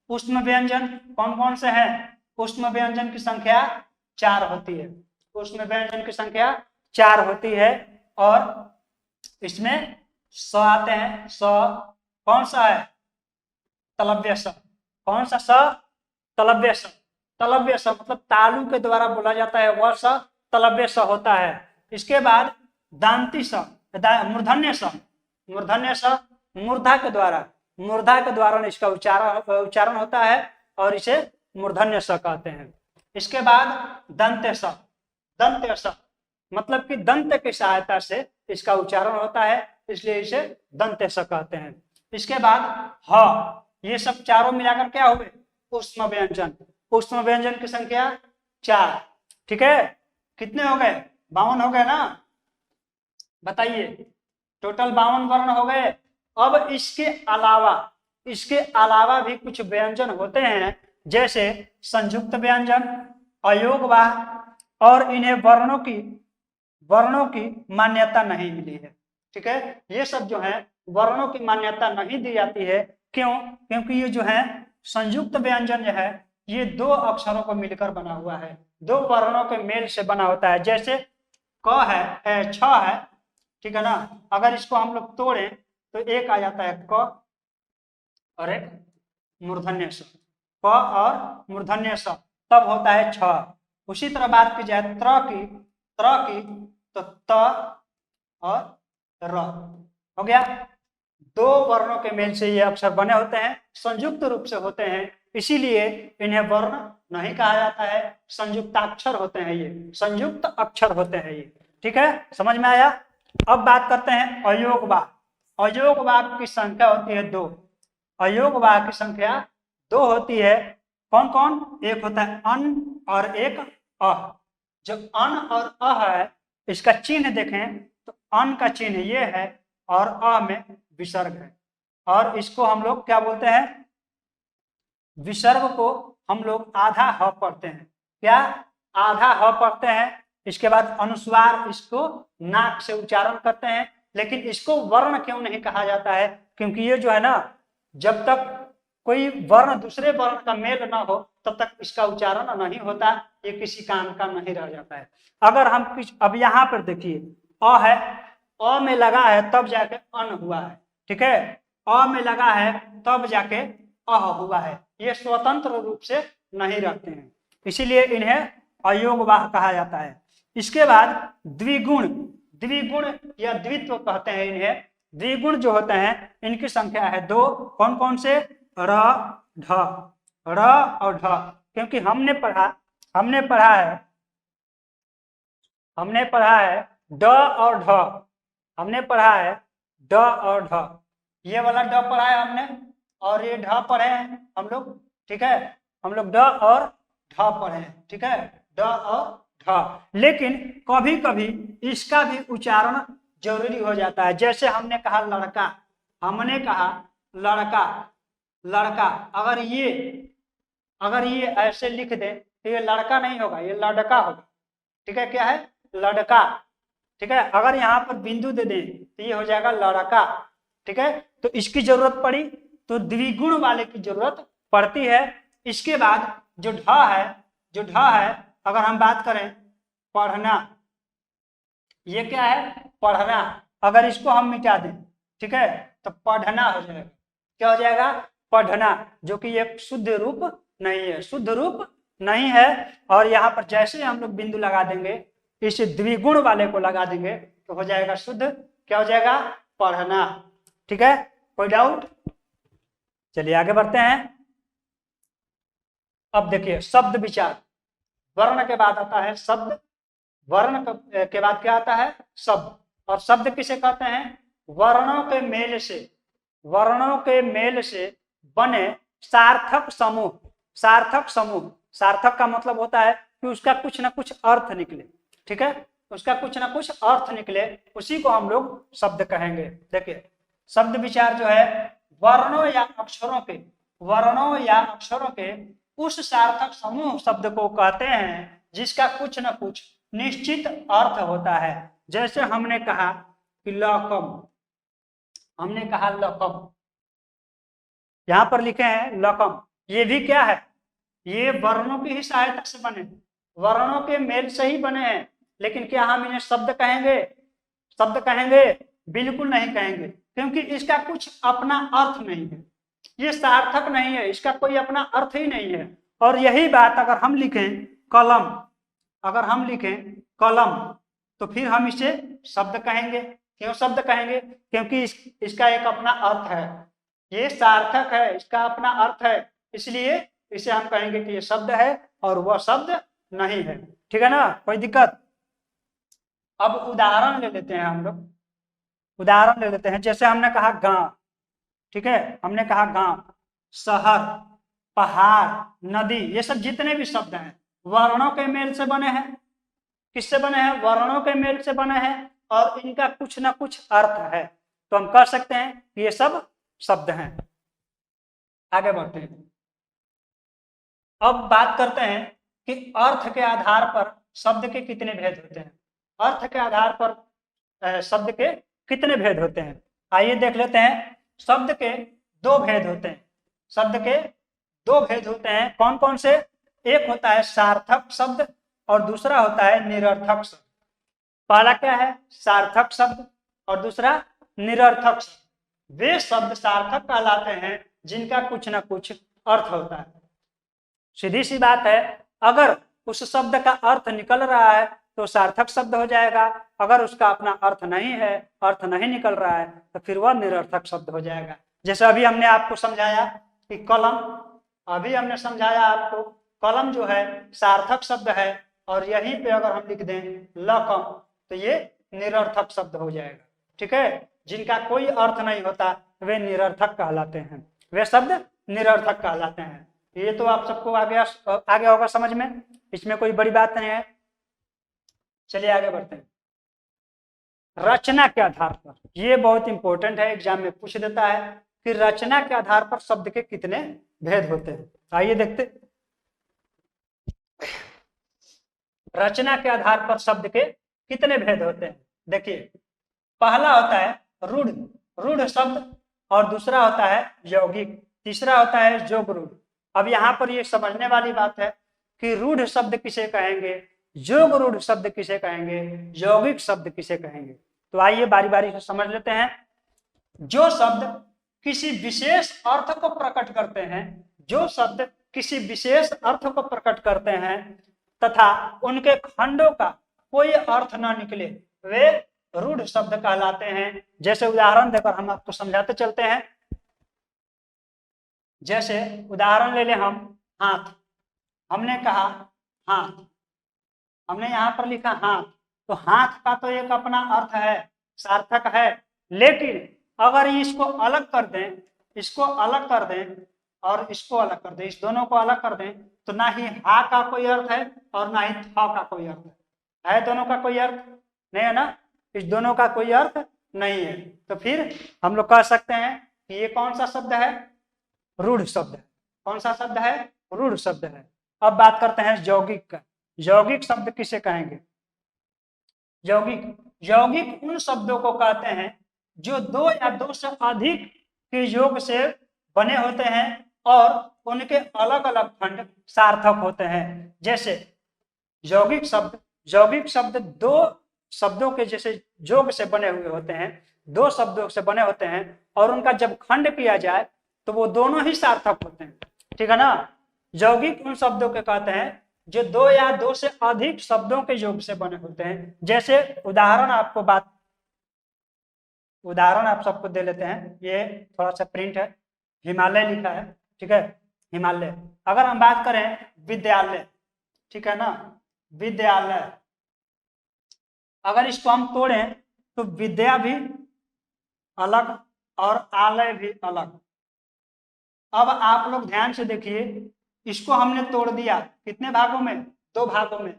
ऊष्म व्यंजन कौन कौन से हैं? ऊष्म व्यंजन की संख्या 4 होती है। ऊष्म व्यंजन की संख्या 4 होती है और इसमें स आते हैं। स कौन सा है? तलव्य स। कौन सा स? तलव्य स। तलव्य स मतलब तालु के द्वारा बोला जाता है, वह स तलव्य स होता है। इसके बाद दांती स, मूर्धन्य स, मूर्धन्य स मूर्धा के द्वारा, मूर्धा के द्वारा इसका उच्चारण होता है और इसे मूर्धन्य स कहते हैं। इसके बाद दंत्य स, दंत्य स मतलब कि दंत की सहायता से इसका उच्चारण होता है, इसलिए इसे दंत्य स कहते हैं। इसके बाद ह, ये सब चारों मिलाकर क्या हो गए? ऊष्म व्यंजन। ऊष्म व्यंजन की संख्या 4। ठीक है, कितने हो गए? 52 हो गए ना? बताइए, टोटल 52 वर्ण हो गए। अब इसके अलावा भी कुछ व्यंजन होते हैं, जैसे संयुक्त व्यंजन, अयोगवाह, और इन्हें वर्णों की मान्यता नहीं मिली है। ठीक है, ये सब जो है वर्णों की मान्यता नहीं दी जाती है। क्यों? क्योंकि ये जो है संयुक्त व्यंजन जो है, ये 2 अक्षरों को मिलकर बना हुआ है, 2 वर्णों के मेल से बना होता है। जैसे क है, छ है, ठीक है ना? अगर इसको हम लोग तोड़ें तो एक आ जाता है क और एक मूर्धन्य स, क और मूर्धन्य स, तब होता है छ। उसी तरह बात की जाए त्र की तो त और र हो गया। 2 वर्णों के मेल से ये अक्षर बने होते हैं, संयुक्त रूप से होते हैं, इसीलिए इन्हें वर्ण नहीं कहा जाता है, संयुक्ताक्षर होते हैं, ये संयुक्त अक्षर होते हैं ये। ठीक है, समझ में आया? अब बात करते हैं अयोगवाह। अयोगवाह की संख्या होती है 2। अयोगवाह की संख्या 2 होती है। कौन कौन? एक होता है अन और एक अ। जो अन और अ है, इसका चिन्ह देखें तो अन का चिन्ह ये है और अ में विसर्ग है, और इसको हम लोग क्या बोलते हैं? विसर्ग को हम लोग आधा ह पढ़ते हैं। क्या? आधा ह पढ़ते हैं। इसके बाद अनुस्वार, इसको नाक से उच्चारण करते हैं, लेकिन इसको वर्ण क्यों नहीं कहा जाता है? क्योंकि ये जो है ना, जब तक कोई वर्ण दूसरे वर्ण का मेल ना हो तब तक इसका उच्चारण नहीं होता, ये किसी काम का नहीं रह जाता है। अगर हम कुछ, अब यहाँ पर देखिए अ है, अ में लगा है तब जाके अन हुआ है, ठीक है, अ में लगा है तब जाके अह हुआ है, ये स्वतंत्र रूप से नहीं रहते हैं, इसीलिए इन्हें अयोगवाह कहा जाता है। इसके बाद द्विगुण, द्विगुण या द्वित्व कहते हैं इन्हें। द्विगुण जो होते हैं इनकी संख्या है 2। कौन कौन से? र, ढ, र और ढ। क्योंकि हमने पढ़ा है ड और ढ, हमने पढ़ा है ड और ढ, ये वाला ड पढ़ा है हमने और ये ढ पढ़े हैं हम लोग, ठीक है, हम लोग ड और ढ पढ़े हैं, ठीक है, ड और ढ। लेकिन कभी कभी इसका भी उच्चारण जरूरी हो जाता है। जैसे हमने कहा लड़का, हमने कहा लड़का, लड़का, अगर ये ऐसे लिख दें तो ये लड़का नहीं होगा, ये लड़का होगा, ठीक है, क्या है? लड़का, ठीक है। अगर यहाँ पर बिंदु दे दें तो ये हो जाएगा लड़का, ठीक है। तो इसकी जरूरत पड़ी तो द्विगुण वाले की जरूरत पड़ती है। इसके बाद जो ढ है, अगर हम बात करें पढ़ना, ये क्या है? पढ़ना। अगर इसको हम मिटा दें, ठीक है, तो पढ़ना हो जाएगा। क्या हो जाएगा? पढ़ना, जो कि एक शुद्ध रूप नहीं है, शुद्ध रूप नहीं है। और यहाँ पर जैसे हम लोग बिंदु लगा देंगे, इस द्विगुण वाले को लगा देंगे तो हो जाएगा शुद्ध, क्या हो जाएगा? पढ़ना, ठीक है। कोई डाउट? चलिए आगे बढ़ते हैं। अब देखिए शब्द विचार, वर्ण के बाद आता है शब्द, वर्ण के बाद क्या आता है? शब्द। और शब्द किसे कहते हैं? वर्णों के मेल से बने सार्थक समूह। सार्थक समूह, सार्थक का मतलब होता है कि उसका कुछ ना कुछ अर्थ निकले, ठीक है, उसका कुछ ना कुछ अर्थ निकले, उसी को हम लोग शब्द कहेंगे। देखिए शब्द विचार जो है वर्णों या अक्षरों के उस सार्थक समूह शब्द को कहते हैं जिसका कुछ ना कुछ निश्चित अर्थ होता है। जैसे हमने कहा कि लकम, हमने कहा लकम, यहां पर लिखे हैं लकम, ये भी क्या है? ये वर्णों की ही सहायता से बने, वर्णों के मेल से ही बने हैं। लेकिन क्या हम इन्हें शब्द कहेंगे? शब्द कहेंगे? बिल्कुल नहीं कहेंगे, क्योंकि इसका कुछ अपना अर्थ नहीं है, ये सार्थक नहीं है, इसका कोई अपना अर्थ ही नहीं है। और यही बात अगर हम लिखें कलम, अगर हम लिखें कलम, तो फिर हम इसे शब्द कहेंगे। क्यों शब्द कहेंगे? क्योंकि इसका एक अपना अर्थ है, ये सार्थक है, इसका अपना अर्थ है, इसलिए इसे हम कहेंगे कि ये शब्द है और वह शब्द नहीं है, ठीक है ना? कोई दिक्कत? अब उदाहरण ले लेते हैं हम लोग, उदाहरण ले लेते हैं। जैसे हमने कहा गांव, ठीक है, हमने कहा गांव, शहर, पहाड़, नदी, ये सब जितने भी शब्द हैं वर्णों के मेल से बने हैं। किससे बने हैं? वर्णों के मेल से बने हैं और इनका कुछ ना कुछ अर्थ है, तो हम कह सकते हैं कि ये सब शब्द हैं। आगे बढ़ते हैं। अब बात करते हैं कि अर्थ के आधार पर शब्द के कितने भेद होते हैं। अर्थ के आधार पर शब्द के कितने भेद होते हैं, आइए देख लेते हैं। शब्द के दो भेद होते हैं, शब्द के दो भेद होते हैं। कौन कौन से? एक होता है सार्थक शब्द और दूसरा होता है निरर्थक शब्द। पहला क्या है? सार्थक शब्द और दूसरा निरर्थक शब्द। वे शब्द सार्थक कहलाते हैं जिनका कुछ ना कुछ अर्थ होता है। सीधी सी बात है, अगर उस शब्द का अर्थ निकल रहा है तो सार्थक शब्द हो जाएगा, अगर उसका अपना अर्थ नहीं है, अर्थ नहीं निकल रहा है, तो फिर वह निरर्थक शब्द हो जाएगा। जैसे अभी हमने आपको समझाया कि कलम, अभी हमने समझाया आपको कलम जो है सार्थक शब्द है, और यहीं पे अगर हम लिख दें लकम तो ये निरर्थक शब्द हो जाएगा, ठीक है। जिनका कोई अर्थ नहीं होता वे निरर्थक कहलाते हैं, वे शब्द निरर्थक कहलाते हैं। ये तो आप सबको आगे होगा समझ में, इसमें कोई बड़ी बात नहीं है। चलिए आगे बढ़ते हैं। रचना के आधार पर, ये बहुत इंपॉर्टेंट है, एग्जाम में पूछ देता है कि रचना के आधार पर शब्द के कितने भेद होते हैं। आइए देखते। रचना के आधार पर शब्द के कितने भेद होते हैं? देखिए, पहला होता है रूढ़, रूढ़ शब्द, और दूसरा होता है यौगिक, तीसरा होता है जोग रूढ़। अब यहाँ पर ये समझने वाली बात है कि रूढ़ शब्द किसे कहेंगे, जोग रूढ़ शब्द किसे कहेंगे, यौगिक शब्द किसे कहेंगे। तो आइए बारी बारी से समझ लेते हैं। जो शब्द किसी विशेष अर्थ को प्रकट करते हैं, जो शब्द किसी विशेष अर्थ को प्रकट करते हैं तथा उनके खंडों का कोई अर्थ न निकले, वे रूढ़ शब्द कहलाते हैं। जैसे उदाहरण देकर हम आपको समझाते चलते हैं। जैसे उदाहरण ले लें हम, हाथ। हमने कहा हाथ, हमने यहाँ पर लिखा हाथ, तो हाथ का तो एक अपना अर्थ है, सार्थक है। लेकिन अगर इसको अलग कर दें, इसको अलग कर दें और इसको अलग कर दें, इस दोनों को अलग कर दें, तो ना ही हा का कोई अर्थ है और ना ही था का कोई अर्थ है दोनों का कोई अर्थ नहीं है ना, इस दोनों का कोई अर्थ नहीं है। तो फिर हम लोग कह सकते हैं कि ये कौन सा शब्द है, रूढ़ शब्द है। कौन सा शब्द है, रूढ़ शब्द है। अब बात करते हैं यौगिक का। यौगिक शब्द किसे कहेंगे? यौगिक, यौगिक उन शब्दों को कहते हैं जो दो या दो से अधिक के योग से बने होते हैं और उनके अलग अलग खंड सार्थक होते हैं। जैसे यौगिक शब्द, यौगिक शब्द दो शब्दों के जैसे योग से बने हुए होते हैं, दो शब्दों से बने होते हैं और उनका जब खंड किया जाए तो वो दोनों ही सार्थक होते हैं। ठीक है ना। यौगिक उन शब्दों के कहते हैं जो दो या दो से अधिक शब्दों के योग से बने होते हैं। जैसे उदाहरण आप सबको दे लेते हैं। ये थोड़ा सा प्रिंट है, हिमालय लिखा है, ठीक है, हिमालय। अगर हम बात करें विद्यालय, ठीक है ना, विद्यालय, अगर इसको हम तोड़ें तो विद्या भी अलग और आलय भी अलग। अब आप लोग ध्यान से देखिए, इसको हमने तोड़ दिया कितने भागों में, दो भागों में,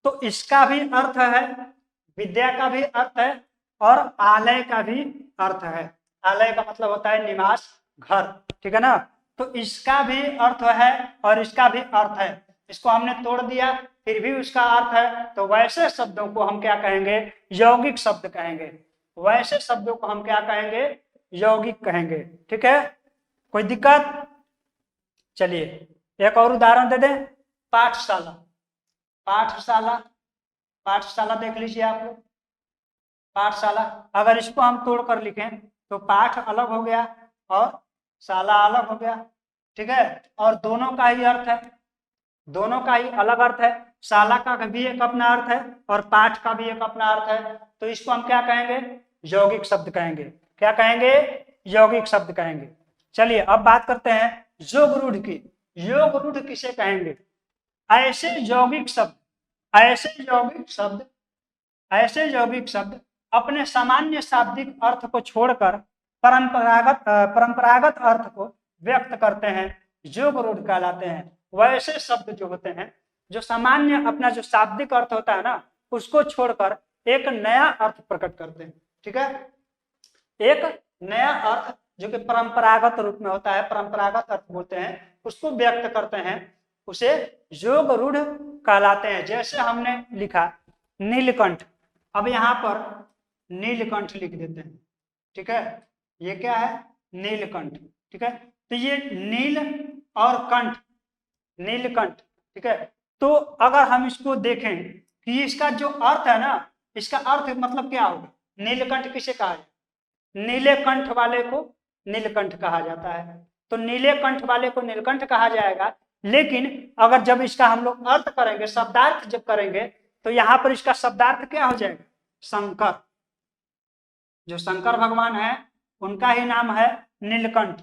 तो इसका भी अर्थ है, विद्या का भी अर्थ है और आलय का भी अर्थ है। आलय का मतलब होता है निवास, घर, ठीक है ना। तो इसका भी अर्थ है और इसका भी अर्थ है। इसको हमने तोड़ दिया फिर भी उसका अर्थ है, तो वैसे शब्दों को हम क्या कहेंगे, यौगिक शब्द कहेंगे। वैसे शब्दों को हम क्या कहेंगे, यौगिक कहेंगे। ठीक है, कोई दिक्कत? चलिए एक और उदाहरण दे दें। पाठशाला, पाठशाला, पाठशाला देख लीजिए आप लोग। पाठशाला, अगर इसको हम तोड़ कर लिखें तो पाठ अलग हो गया और शाला अलग हो गया, ठीक है, और दोनों का ही अर्थ है, दोनों का ही अलग अर्थ है। शाला का भी एक अपना अर्थ है और पाठ का भी एक अपना अर्थ है। तो इसको हम क्या कहेंगे, यौगिक शब्द कहेंगे। क्या कहेंगे, यौगिक शब्द कहेंगे। चलिए अब बात करते हैं योग रूढ़ की। योग रूढ़ किसे कहेंगे? ऐसे यौगिक शब्द, ऐसे यौगिक शब्द, ऐसे यौगिक शब्द अपने सामान्य शाब्दिक अर्थ को छोड़कर परंपरागत अर्थ को व्यक्त करते हैं, योग रूढ़ कहलाते हैं। वैसे शब्द जो होते हैं जो सामान्य अपना जो शाब्दिक अर्थ होता है ना, उसको छोड़कर एक नया अर्थ प्रकट करते हैं। ठीक है, एक नया अर्थ जो कि परंपरागत रूप में होता है, परंपरागत अर्थ बोलते हैं, उसको व्यक्त करते हैं, उसे योग रूढ़ कहलाते हैं। जैसे हमने लिखा नीलकंठ, अब यहाँ पर नीलकंठ लिख देते हैं। ठीक है, ये क्या है, नीलकंठ। ठीक है, तो ये नील और कंठ, नीलकंठ। ठीक है, तो अगर हम इसको देखें कि इसका जो अर्थ है ना, इसका अर्थ मतलब क्या होगा, नीलकंठ किसे कहा जाए, नीले कंठ वाले को नीलकंठ कहा जाता है। तो नीले कंठ वाले को नीलकंठ कहा जाएगा। लेकिन अगर जब इसका हम लोग अर्थ करेंगे, शब्दार्थ जब करेंगे, तो यहाँ पर इसका शब्दार्थ क्या हो जाएगा, शंकर। जो शंकर भगवान है उनका ही नाम है नीलकंठ।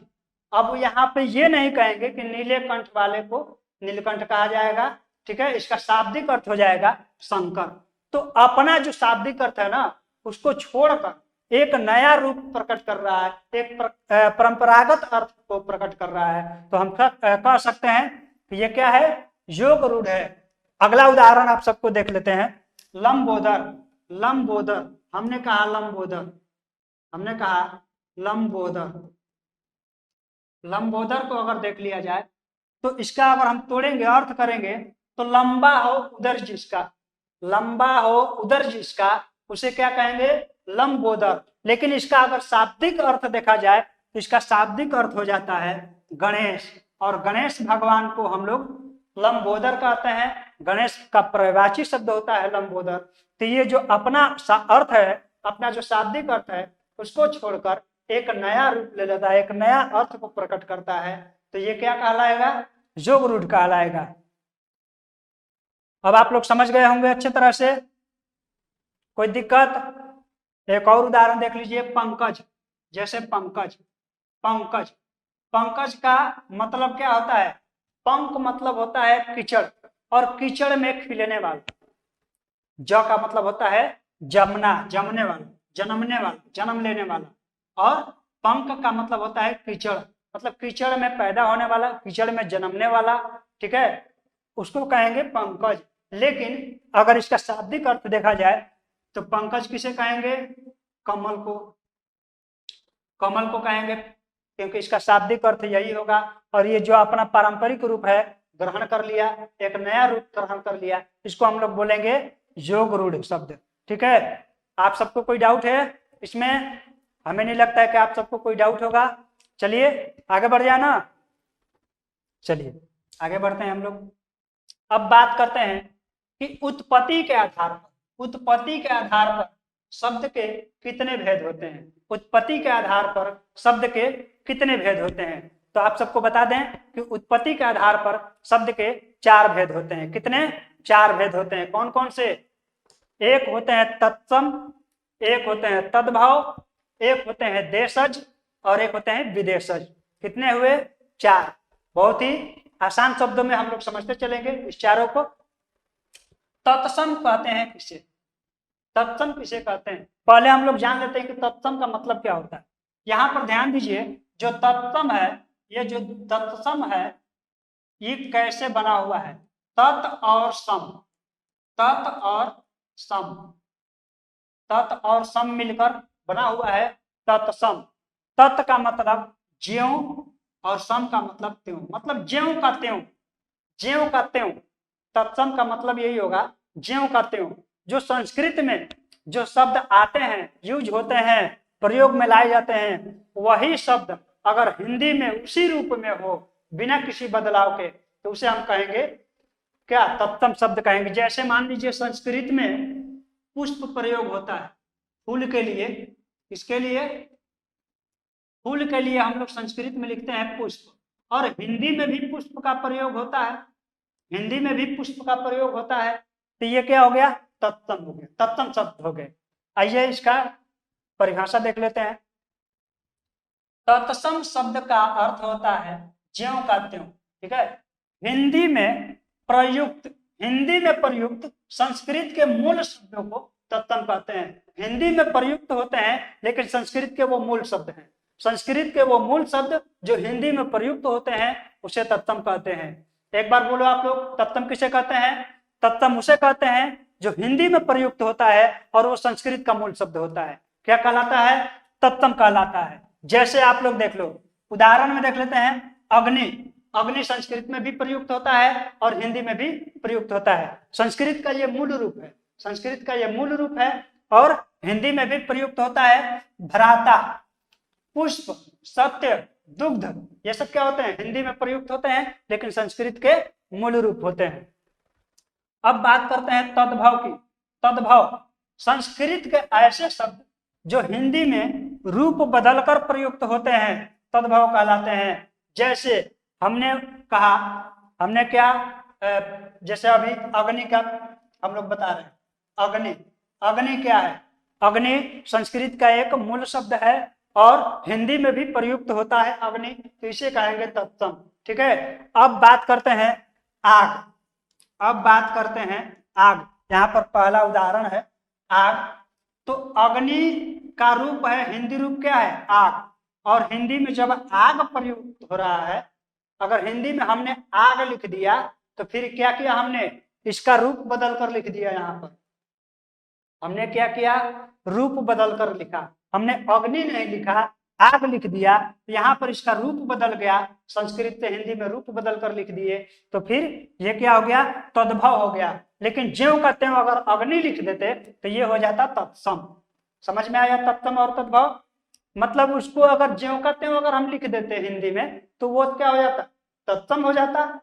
अब यहाँ पे ये नहीं कहेंगे कि नीले कंठ वाले को नीलकंठ कहा जाएगा। ठीक है, इसका शाब्दिक अर्थ हो जाएगा शंकर। तो अपना जो शाब्दिक अर्थ है ना, उसको छोड़कर एक नया रूप प्रकट कर रहा है, एक परंपरागत अर्थ को प्रकट कर रहा है। तो हम कह सकते हैं कि ये क्या है, योग रूढ़ है। अगला उदाहरण आप सबको देख लेते हैं, लंबोदर। लंबोदर, हमने कहा लंबोदर, हमने कहा लंबोदर। लंबोदर को अगर देख लिया जाए तो इसका अगर हम तोड़ेंगे, अर्थ करेंगे, तो लंबा हो उदर जिसका, लंबा हो उदर जिसका, उसे क्या कहेंगे? लंबोदर। लेकिन इसका अगर शाब्दिक अर्थ देखा जाए तो इसका शाब्दिक अर्थ हो जाता है गणेश, और गणेश भगवान को हम लोग लंबोदर कहते हैं। गणेश का पर्यायवाची शब्द होता है लंबोदर। तो ये जो अपना अर्थ है, अपना जो शाब्दिक अर्थ है, उसको छोड़कर एक नया रूप ले लेता है, एक नया अर्थ को प्रकट करता है, तो ये क्या कहलाएगा? जोग रूढ़ कहलाएगा। अब आप लोग समझ गए होंगे अच्छे तरह से, कोई दिक्कत? एक और उदाहरण देख लीजिए, पंकज। जैसे पंकज, पंकज, पंकज का मतलब क्या होता है? पंक मतलब होता है कीचड़, और कीचड़ में खिलने वाला। ज का मतलब होता है जमना, जमने वाला, जन्मने वाला, जन्म लेने वाला। और पंक का मतलब होता है कीचड़, मतलब कीचड़ में पैदा होने वाला, कीचड़ में जन्मने वाला। ठीक है, उसको कहेंगे पंकज। लेकिन अगर इसका शाब्दिक अर्थ देखा जाए तो पंकज किसे कहेंगे? कमल को, कमल को कहेंगे, क्योंकि इसका शाब्दिक अर्थ यही होगा। और ये जो अपना पारंपरिक रूप है ग्रहण कर लिया, एक नया रूप ग्रहण कर लिया, इसको हम लोग बोलेंगे जोग रूढ़ शब्द। ठीक है, आप सबको कोई डाउट है इसमें? हमें नहीं लगता है कि आप सबको कोई डाउट होगा। चलिए आगे बढ़ जाना। चलिए आगे बढ़ते हैं हम लोग। अब बात करते हैं कि उत्पत्ति के आधार पर, उत्पत्ति के आधार पर शब्द के कितने भेद होते हैं? उत्पत्ति के आधार पर शब्द के कितने भेद होते हैं? तो आप सबको बता दें कि उत्पत्ति के आधार पर शब्द के 4 भेद होते हैं। कितने? 4 भेद होते हैं। कौन कौन से? एक होते हैं तत्सम, एक होते हैं तद्भाव, एक होते हैं देशज, और एक होते हैं विदेशज। कितने हुए? 4। बहुत ही आसान शब्दों में हम लोग समझते चलेंगे इस चारों को। तत्सम कहते हैं किसे? तत्सम किसे कहते हैं? पहले हम लोग जान लेते हैं कि तत्सम का मतलब क्या होता है। यहां पर ध्यान दीजिए, जो तत्सम है, ये जो तत्सम है, ये कैसे बना हुआ है? तत् और सम, तत् और सम, तत् और सम मिलकर बना हुआ है तत्सम। तत् का मतलब ज्यों और सम का मतलब त्यों, मतलब ज्यों का त्यों, ज्यों का त्यों। तत्सम का मतलब यही होगा, ज्यों का त्यों। जो संस्कृत में जो शब्द आते हैं, यूज होते हैं, प्रयोग में लाए जाते हैं, वही शब्द अगर हिंदी में उसी रूप में हो, बिना किसी बदलाव के, तो उसे हम कहेंगे क्या? तत्सम शब्द कहेंगे। जैसे मान लीजिए संस्कृत में पुष्प प्रयोग होता है फूल के लिए, इसके लिए फूल के लिए हम लोग संस्कृत में लिखते हैं पुष्प, और हिंदी में भी पुष्प का प्रयोग होता है, हिंदी में भी पुष्प का प्रयोग होता है। तो ये क्या हो गया? तत्सम हो गया, तत्सम शब्द हो गए। आइए इसका परिभाषा देख लेते हैं। तत्सम शब्द का अर्थ होता है ज्यों का त्यों। ठीक है, हिंदी में प्रयुक्त, हिंदी में प्रयुक्त संस्कृत के मूल शब्दों को तत्सम कहते हैं। हिंदी में प्रयुक्त होते हैं लेकिन संस्कृत के वो मूल शब्द हैं, संस्कृत के वो मूल शब्द जो हिंदी में प्रयुक्त होते हैं उसे तत्सम कहते हैं। एक बार बोलो आप लोग, तत्सम किसे कहते हैं? तत्सम उसे कहते हैं जो हिंदी में प्रयुक्त होता है और वो संस्कृत का मूल शब्द होता है। क्या कहलाता है? तत्सम कहलाता है। जैसे आप लोग देख लो, उदाहरण में देख लेते हैं, अग्नि। अग्नि संस्कृत में भी प्रयुक्त होता है और हिंदी में भी प्रयुक्त होता है। संस्कृत का ये मूल रूप है, संस्कृत का ये मूल रूप है, और हिंदी में भी प्रयुक्त होता है। भ्राता, पुष्प, सत्य, दुग्ध, ये सब क्या होते हैं? हिंदी में प्रयुक्त होते हैं लेकिन संस्कृत के मूल रूप होते हैं। अब बात करते हैं तद्भव की। तद्भव संस्कृत के ऐसे शब्द जो हिंदी में रूप बदलकर प्रयुक्त होते हैं, तद्भव कहलाते हैं। जैसे हमने कहा, हमने क्या, जैसे अभी अग्नि का हम लोग बता रहे हैं, अग्नि, अग्नि क्या है? अग्नि संस्कृत का एक मूल शब्द है और हिंदी में भी प्रयुक्त होता है अग्नि, तो इसे कहेंगे तत्सम। ठीक है, अब बात करते हैं आग। अब बात करते हैं आग। यहाँ पर पहला उदाहरण है आग। तो अग्नि का रूप है, हिंदी रूप क्या है? आग। और हिंदी में जब आग प्रयुक्त हो रहा है, अगर हिंदी में हमने आग लिख दिया तो फिर क्या किया हमने? इसका रूप बदल कर लिख दिया। यहाँ पर हमने क्या किया? रूप बदल कर लिखा। हमने अग्नि नहीं लिखा, आग लिख दिया, तो यहाँ पर इसका रूप बदल गया। संस्कृत से हिंदी में रूप बदल कर लिख दिए, तो फिर ये क्या हो गया? तद्भव हो गया। लेकिन ज्यों का त्यों अगर अग्नि लिख देते तो ये हो जाता तत्सम। समझ में आया तत्सम और तद्भव? मतलब उसको अगर ज्यों का त्यों अगर हम लिख देते हिंदी में तो वो क्या हो जाता? तत्सम हो जाता।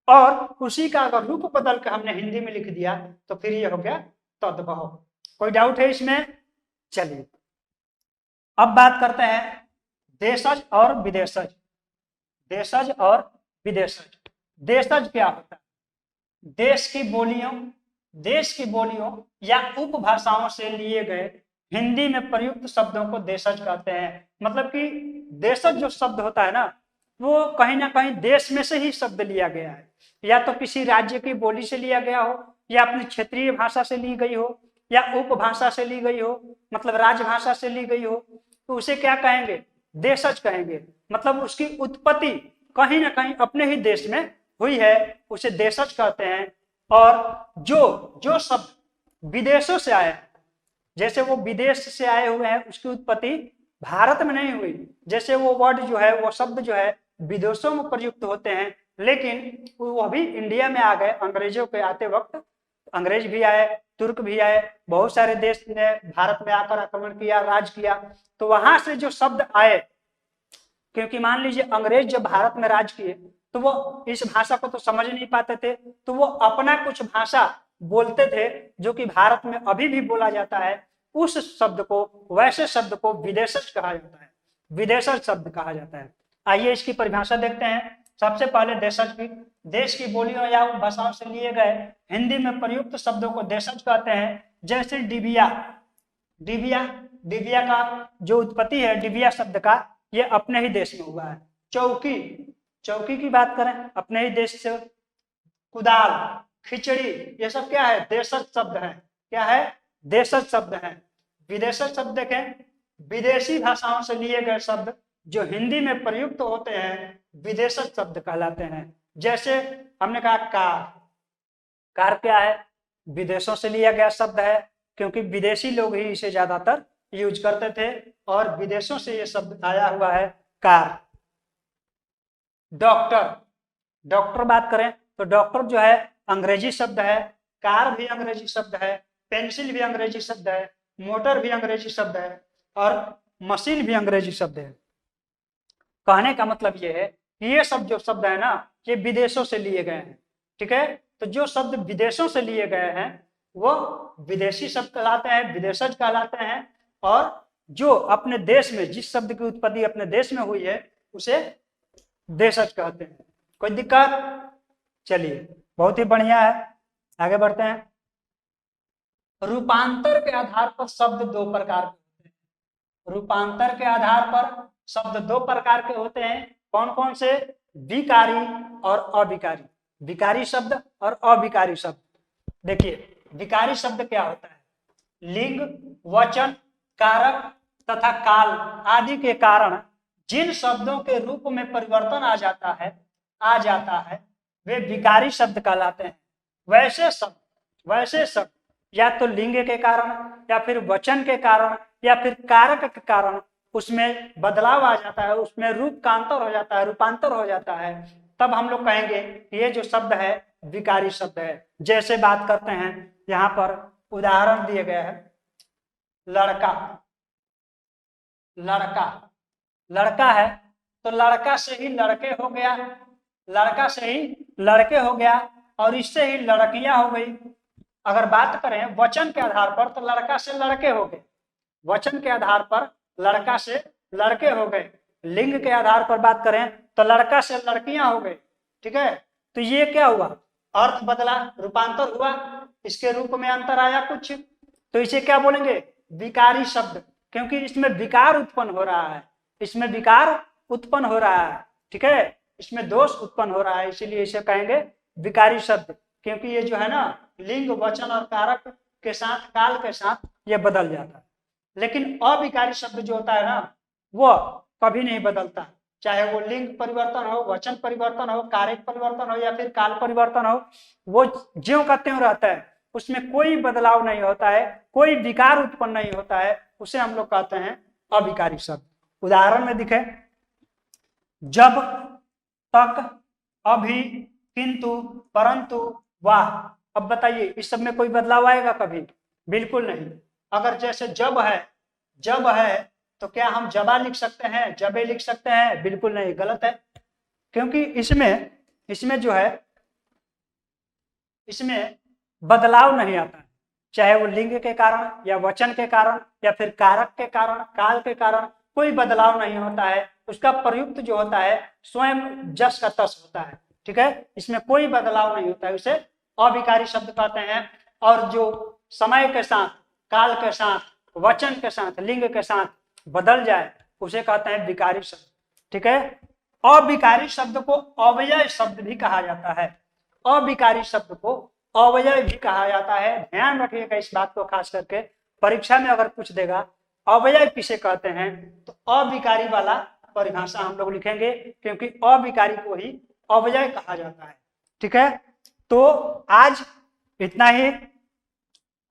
और उसी का अगर रूप बदल के हमने हिंदी में लिख दिया तो फिर ये हो गया तद्भव। कोई डाउट है इसमें? चलिए अब बात करते हैं देशज और विदेशज। देशज और विदेशज। देशज क्या होता है? देश की बोलियों या उपभाषाओं से लिए गए हिंदी में प्रयुक्त शब्दों को देशज कहते हैं। मतलब कि देशज जो शब्द होता है ना वो कहीं ना कहीं देश में से ही शब्द लिया गया है, या तो किसी राज्य की बोली से लिया गया हो, या अपनी क्षेत्रीय भाषा से ली गई हो, या उपभाषा से ली गई हो, मतलब राजभाषा से ली गई हो, तो उसे क्या कहेंगे? देशज कहेंगे। मतलब उसकी उत्पत्ति कहीं ना कहीं अपने ही देश में हुई है, उसे देशज कहते हैं। और जो शब्द विदेशों से आए, जैसे वो विदेश से आए हुए हैं, उसकी उत्पत्ति भारत में नहीं हुई। जैसे वो वर्ड जो है, वो शब्द जो है विदेशों में प्रयुक्त होते हैं, लेकिन वो भी इंडिया में आ गए अंग्रेजों के आते वक्त। अंग्रेज भी आए, तुर्क भी आए, बहुत सारे देश ने भारत में आकर आक्रमण किया, राज किया। तो वहां से जो शब्द आए, क्योंकि मान लीजिए अंग्रेज जब भारत में राज किए तो वो इस भाषा को तो समझ नहीं पाते थे, तो वो अपना कुछ भाषा बोलते थे जो कि भारत में अभी भी बोला जाता है। उस शब्द को, वैसे शब्द को विदेशज कहा जाता है, विदेशज शब्द कहा जाता है। आइए इसकी परिभाषा देखते हैं। सबसे पहले देशज की, देश की बोलियों या भाषाओं से लिए गए हिंदी में प्रयुक्त शब्दों को देशज कहते हैं। जैसे डिबिया, डिबिया डिबिया का जो उत्पत्ति है डिबिया शब्द का, ये अपने ही देश में हुआ है। चौकी, चौकी की बात करें अपने ही देश से। कुदाल, खिचड़ी, ये सब क्या है? देशज शब्द है। क्या है? देशज शब्द है। विदेशज शब्द देखें, विदेशी भाषाओं से लिए गए शब्द जो हिंदी में प्रयुक्त होते हैं विदेशज शब्द कहलाते हैं। जैसे हमने कहा कार, कार क्या है? विदेशों से लिया गया शब्द है, क्योंकि विदेशी लोग ही इसे ज्यादातर यूज करते थे और विदेशों से ये शब्द आया हुआ है कार। डॉक्टर, डॉक्टर बात करें तो डॉक्टर जो है अंग्रेजी शब्द है, कार भी अंग्रेजी शब्द है, पेंसिल भी अंग्रेजी शब्द है, मोटर भी अंग्रेजी शब्द है, और मशीन भी अंग्रेजी शब्द है। कहने का मतलब ये है कि ये सब जो शब्द है ना ये विदेशों से लिए गए हैं। ठीक है, तो जो शब्द विदेशों से लिए गए हैं वो विदेशी शब्द कहलाते हैं, विदेशज कहलाते हैं। और जो अपने देश में, जिस शब्द की उत्पत्ति अपने देश में हुई है उसे देशज कहते हैं। कोई दिक्कत? चलिए बहुत ही बढ़िया है, आगे बढ़ते हैं। रूपांतर के आधार पर शब्द दो प्रकार के होते हैं। रूपांतर के आधार पर शब्द दो प्रकार के होते हैं। कौन कौन से? विकारी और अविकारी। विकारी शब्द और अविकारी शब्द। देखिए विकारी शब्द क्या होता है? लिंग, वचन, कारक तथा काल आदि के कारण जिन शब्दों के रूप में परिवर्तन आ जाता है वे विकारी शब्द कहलाते हैं। वैसे शब्द या तो लिंग के कारण, या फिर वचन के कारण, या फिर कारक के कारण उसमें बदलाव आ जाता है, उसमें रूप का अंतर हो जाता है, रूपांतर हो जाता है, तब हम लोग कहेंगे ये जो शब्द है विकारी शब्द है। जैसे बात करते हैं, यहाँ पर उदाहरण दिए गए हैं। लड़का, लड़का, लड़का है तो लड़का से ही लड़के हो गया, लड़का से ही लड़के हो गया, और इससे ही लड़कियां हो गई। अगर बात करें वचन के आधार पर तो लड़का से लड़के हो गए, वचन के आधार पर लड़का से लड़के हो गए। लिंग के आधार पर बात करें तो लड़का से लड़कियां हो गए। ठीक है, तो ये क्या हुआ? अर्थ बदला, रूपांतर हुआ, इसके रूप में अंतर आया कुछ, तो इसे क्या बोलेंगे? विकारी शब्द, क्योंकि इसमें विकार उत्पन्न हो रहा है, इसमें विकार उत्पन्न हो रहा है। ठीक है, इसमें दोष उत्पन्न हो रहा है, इसीलिए इसे कहेंगे विकारी शब्द। क्योंकि ये जो है ना लिंग, वचन और कारक के साथ, काल के साथ ये बदल जाता है। लेकिन अविकारी शब्द जो होता है ना वो कभी नहीं बदलता, चाहे वो लिंग परिवर्तन हो, वचन परिवर्तन हो, कारक परिवर्तन हो, या फिर काल परिवर्तन हो, वो ज्यों का त्यों रहता है, उसमें कोई बदलाव नहीं होता है, कोई विकार उत्पन्न नहीं होता है, उसे हम लोग कहते हैं अविकारी शब्द। उदाहरण में दिखे, जब, तक, अभी, किंतु, परंतु, वाह, अब बताइए इस सब में कोई बदलाव आएगा कभी? बिल्कुल नहीं। अगर जैसे जब है तो क्या हम जबा लिख सकते हैं, जबे लिख सकते हैं? बिल्कुल नहीं, गलत है। क्योंकि इसमें जो है इसमें बदलाव नहीं आता है, चाहे वो लिंग के कारण या वचन के कारण या फिर कारक के कारण, काल के कारण, कोई बदलाव नहीं होता है। उसका प्रयुक्त जो होता है स्वयं जस का तस होता है। ठीक है, इसमें कोई बदलाव नहीं होता है, उसे अविकारी शब्द कहते हैं। और जो समय के साथ, काल के साथ, वचन के साथ, लिंग के साथ बदल जाए उसे कहते हैं विकारी शब्द। ठीक है, अविकारी शब्द को अव्यय शब्द भी कहा जाता है। अविकारी शब्द को अव्यय भी कहा जाता है। ध्यान रखिएगा इस बात को, खास करके परीक्षा में अगर पूछ देगा अव्यय किसे कहते हैं तो अविकारी वाला परिभाषा हम लोग लिखेंगे, क्योंकि अविकारी को ही अव्यय कहा जाता है। ठीक है, तो आज इतना ही।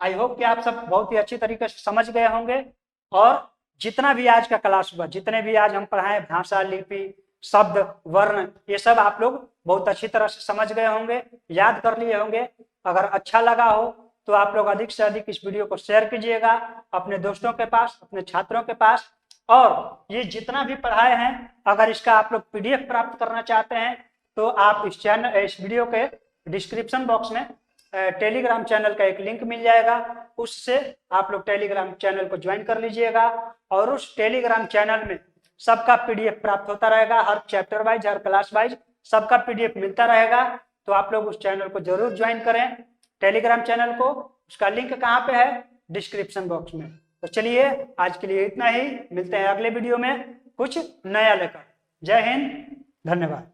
आई होप कि आप सब बहुत ही अच्छी तरीके से समझ गए होंगे, और जितना भी आज का क्लास हुआ, जितने भी आज हम पढ़ाए भाषा, लिपि, शब्द, वर्ण, ये सब आप लोग बहुत अच्छी तरह से समझ गए होंगे, याद कर लिए होंगे। अगर अच्छा लगा हो तो आप लोग अधिक से अधिक इस वीडियो को शेयर कीजिएगा अपने दोस्तों के पास, अपने छात्रों के पास। और ये जितना भी पढ़ाए हैं, अगर इसका आप लोग PDF प्राप्त करना चाहते हैं तो आप इस वीडियो के डिस्क्रिप्शन बॉक्स में टेलीग्राम चैनल का एक लिंक मिल जाएगा, उससे आप लोग टेलीग्राम चैनल को ज्वाइन कर लीजिएगा। और उस टेलीग्राम चैनल में सबका PDF प्राप्त होता रहेगा, हर चैप्टर वाइज, हर क्लास वाइज सबका PDF मिलता रहेगा। तो आप लोग उस चैनल को जरूर ज्वाइन करें, टेलीग्राम चैनल को। उसका लिंक कहाँ पे है? डिस्क्रिप्शन बॉक्स में। तो चलिए आज के लिए इतना ही, मिलते हैं अगले वीडियो में कुछ नया लेकर। जय हिंद, धन्यवाद।